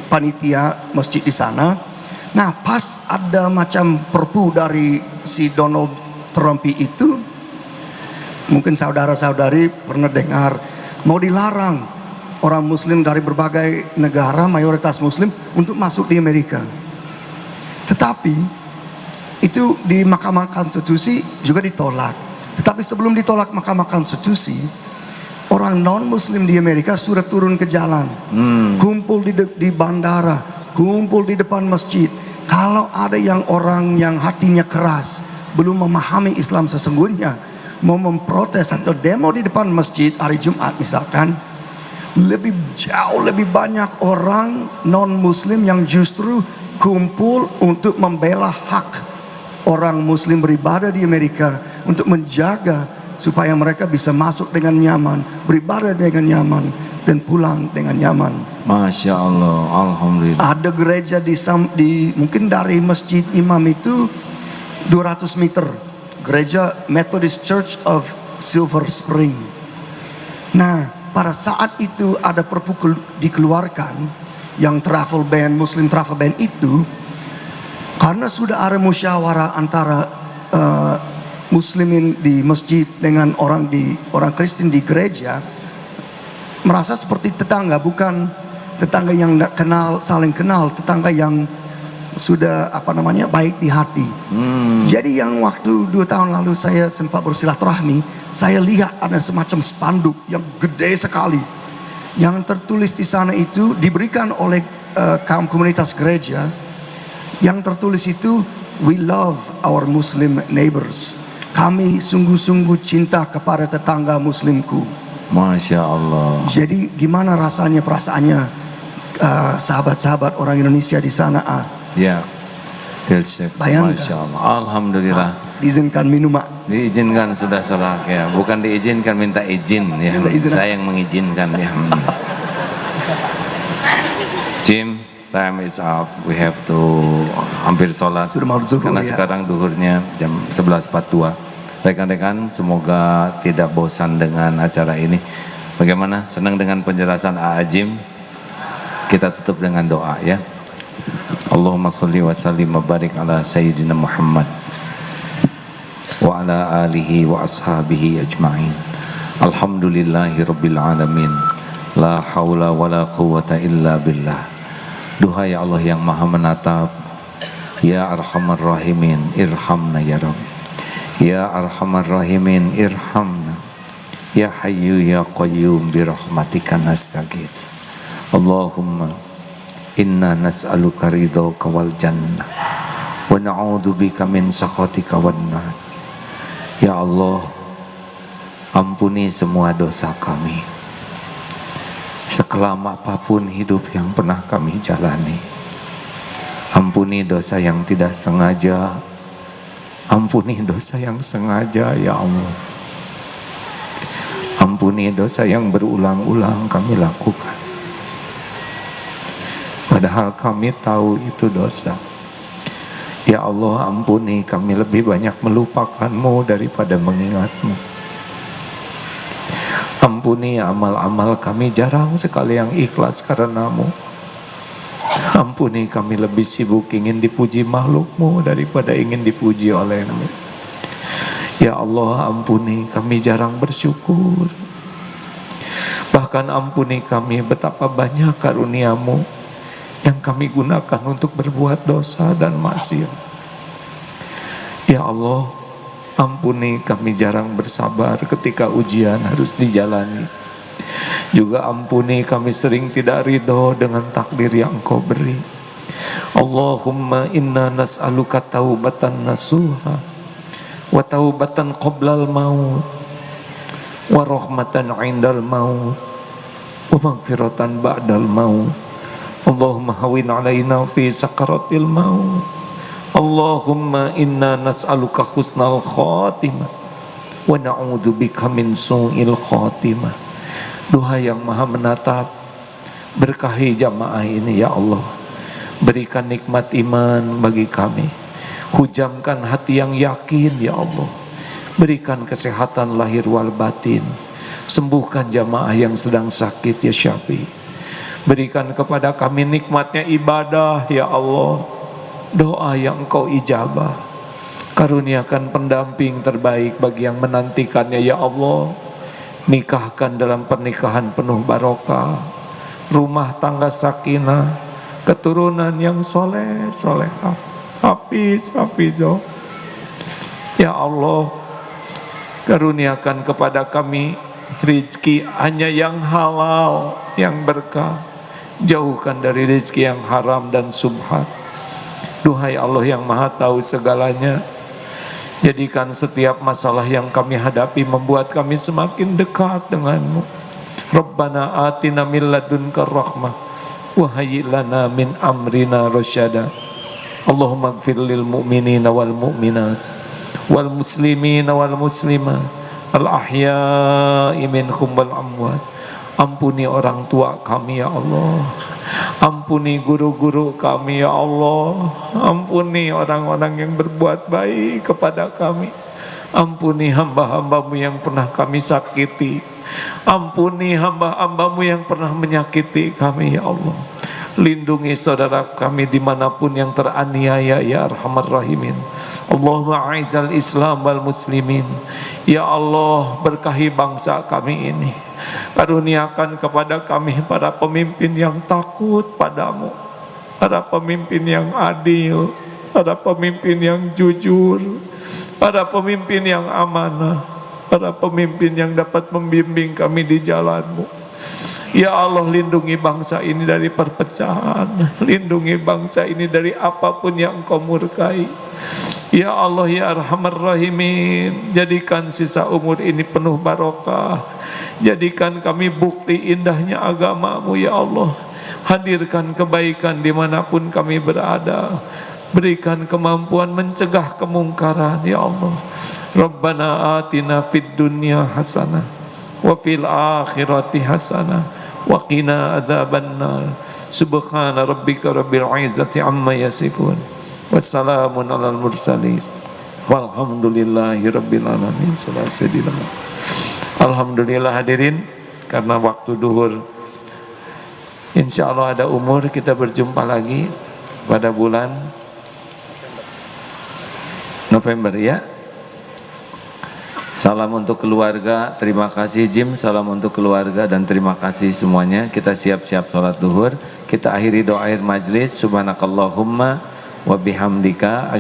panitia masjid di sana. Nah, pas ada macam perpu dari si Donald Trump itu, mungkin saudara-saudari pernah dengar, mau dilarang orang muslim dari berbagai negara mayoritas muslim untuk masuk di Amerika. Tetapi itu di Mahkamah Konstitusi juga ditolak. Tetapi sebelum ditolak Mahkamah Konstitusi, orang non muslim di Amerika sudah turun ke jalan, kumpul di bandara, kumpul di depan masjid. Kalau ada orang yang hatinya keras, belum memahami Islam sesungguhnya, mau memprotes atau demo di depan masjid hari Jumat misalkan, jauh lebih banyak orang non muslim yang justru kumpul untuk membela hak orang muslim beribadah di Amerika, untuk menjaga supaya mereka bisa masuk dengan nyaman, beribadah dengan nyaman, dan pulang dengan nyaman. Masya Allah, Alhamdulillah. Ada gereja di mungkin dari masjid imam itu 200 meter, gereja Methodist Church of Silver Spring. Nah, pada saat itu ada perpu dikeluarkan yang travel ban, Muslim travel ban itu, karena sudah ada musyawarah antara muslimin di masjid dengan orang Kristen di gereja, merasa seperti tetangga, bukan tetangga yang nggak kenal, saling kenal, tetangga yang sudah baik di hati. Jadi yang waktu 2 tahun lalu saya sempat bersilaturahmi, saya lihat ada semacam spanduk yang gede sekali, yang tertulis di sana itu diberikan oleh kaum komunitas gereja. Yang tertulis itu, we love our Muslim neighbors. Kami sungguh-sungguh cinta kepada tetangga muslimku. Masya Allah. Jadi gimana rasanya, perasaannya sahabat-sahabat orang Indonesia di sana? Ya, bayangkan. Masya Allah. Alhamdulillah. Diizinkan minum, diizinkan sudah salah ya, bukan diizinkan, minta izin ya. Saya yang mengizinkan ya. Jim, time is up. We have to hampir sholat. Sudah mau zuhur, karena ya. Sekarang duhurnya jam 11.42. Rekan-rekan, semoga tidak bosan dengan acara ini. Bagaimana? Senang dengan penjelasan Jim? Kita tutup dengan doa ya. Allahumma sholli wa sallim wa barik ala Sayyidina Muhammad wa ala alihi wa ashabihi ajma'in. Alhamdulillahi rabbil alamin. La haula wa la quwata illa billah. Duhai Allah yang maha menatap, ya arhamar rahimin, irhamna ya Rabb. Ya arhamar rahimin, irhamna. Ya hayyu ya qayyum, birahmatika nastaghits. Allahumma inna nas'aluka ridhaka wal jannah wa na'udzubika min sakhatika wan nar. Ya Allah, ampuni semua dosa kami, sekelam apapun hidup yang pernah kami jalani. Ampuni dosa yang tidak sengaja, ampuni dosa yang sengaja ya Allah. Ampuni dosa yang berulang-ulang kami lakukan, padahal kami tahu itu dosa. Ya Allah, ampuni kami lebih banyak melupakanmu daripada mengingatmu. Ampuni amal-amal kami jarang sekali yang ikhlas karenamu. Ampuni kami lebih sibuk ingin dipuji makhlukmu daripada ingin dipuji olehmu. Ya Allah, ampuni kami jarang bersyukur. Bahkan ampuni kami betapa banyak karuniamu yang kami gunakan untuk berbuat dosa dan maksiat. Ya Allah, ampuni kami jarang bersabar ketika ujian harus dijalani. Juga ampuni kami sering tidak ridho dengan takdir yang Engkau beri. Allahumma inna nas'aluka taubatan nasuha wa taubatan qoblal maut wa rahmatan indal maut wa maghfiratan ba'dal maut. Allahumma hawin alaina fi sakaratil maut. Allahumma inna nas'aluka husnal khatimah wa na'udzubika min su'il khatimah. Duha yang maha menatap, berkahi jamaah ini ya Allah. Berikan nikmat iman bagi kami. Hujamkan hati yang yakin ya Allah. Berikan kesehatan lahir wal batin. Sembuhkan jamaah yang sedang sakit ya Syafi'. Berikan kepada kami nikmatnya ibadah ya Allah. Doa yang Engkau ijabah. Karuniakan pendamping terbaik bagi yang menantikannya ya Allah. Nikahkan dalam pernikahan penuh barokah, rumah tangga sakinah, keturunan yang soleh solehah, hafiz hafizah. Ya Allah, karuniakan kepada kami rezeki hanya yang halal, yang berkah. Jauhkan dari rezeki yang haram dan subhat. Duhai Allah yang maha tahu segalanya, jadikan setiap masalah yang kami hadapi membuat kami semakin dekat denganmu. Rabbana atina min ladunka rahmah wa hayyi lana min amrina rasyada. Allahumma ighfir lil mu'minina wal mu'minat wal muslimina wal muslimat al ahya'i minhum wal amwat. Ampuni orang tua kami ya Allah. Ampuni guru-guru kami ya Allah. Ampuni orang-orang yang berbuat baik kepada kami. Ampuni hamba-hambamu yang pernah kami sakiti. Ampuni hamba-hambamu yang pernah menyakiti kami ya Allah. Lindungi saudara kami dimanapun yang teraniaya ya Arhamar Rahimin. Allahumma aizal Islam wal muslimin. Ya Allah, berkahi bangsa kami ini. Karuniakan kepada kami para pemimpin yang takut padamu, para pemimpin yang adil, para pemimpin yang jujur, para pemimpin yang amanah, para pemimpin yang dapat membimbing kami di jalanmu. Ya Allah, lindungi bangsa ini dari perpecahan, lindungi bangsa ini dari apapun yang Engkau murkai. Ya Allah ya Arhamar Rahimin, jadikan sisa umur ini penuh barokah. Jadikan kami bukti indahnya agamamu ya Allah. Hadirkan kebaikan dimanapun kami berada. Berikan kemampuan mencegah kemungkaran ya Allah. Rabbana atina fid dunya hasanah wa fil akhirati hasanah wa qina adzabannar. Subhana rabbika rabbil izzati amma yasifun. Wassalamun alal mursalin. Walhamdulillahi rabbil alamin. Alhamdulillah hadirin, karena waktu duhur insya Allah ada umur, kita berjumpa lagi pada bulan November ya. Salam untuk keluarga, terima kasih Jim, salam untuk keluarga dan terima kasih semuanya. Kita siap-siap sholat duhur. Kita akhiri doa akhir majlis. Subhanakallahumma wa bihamdika.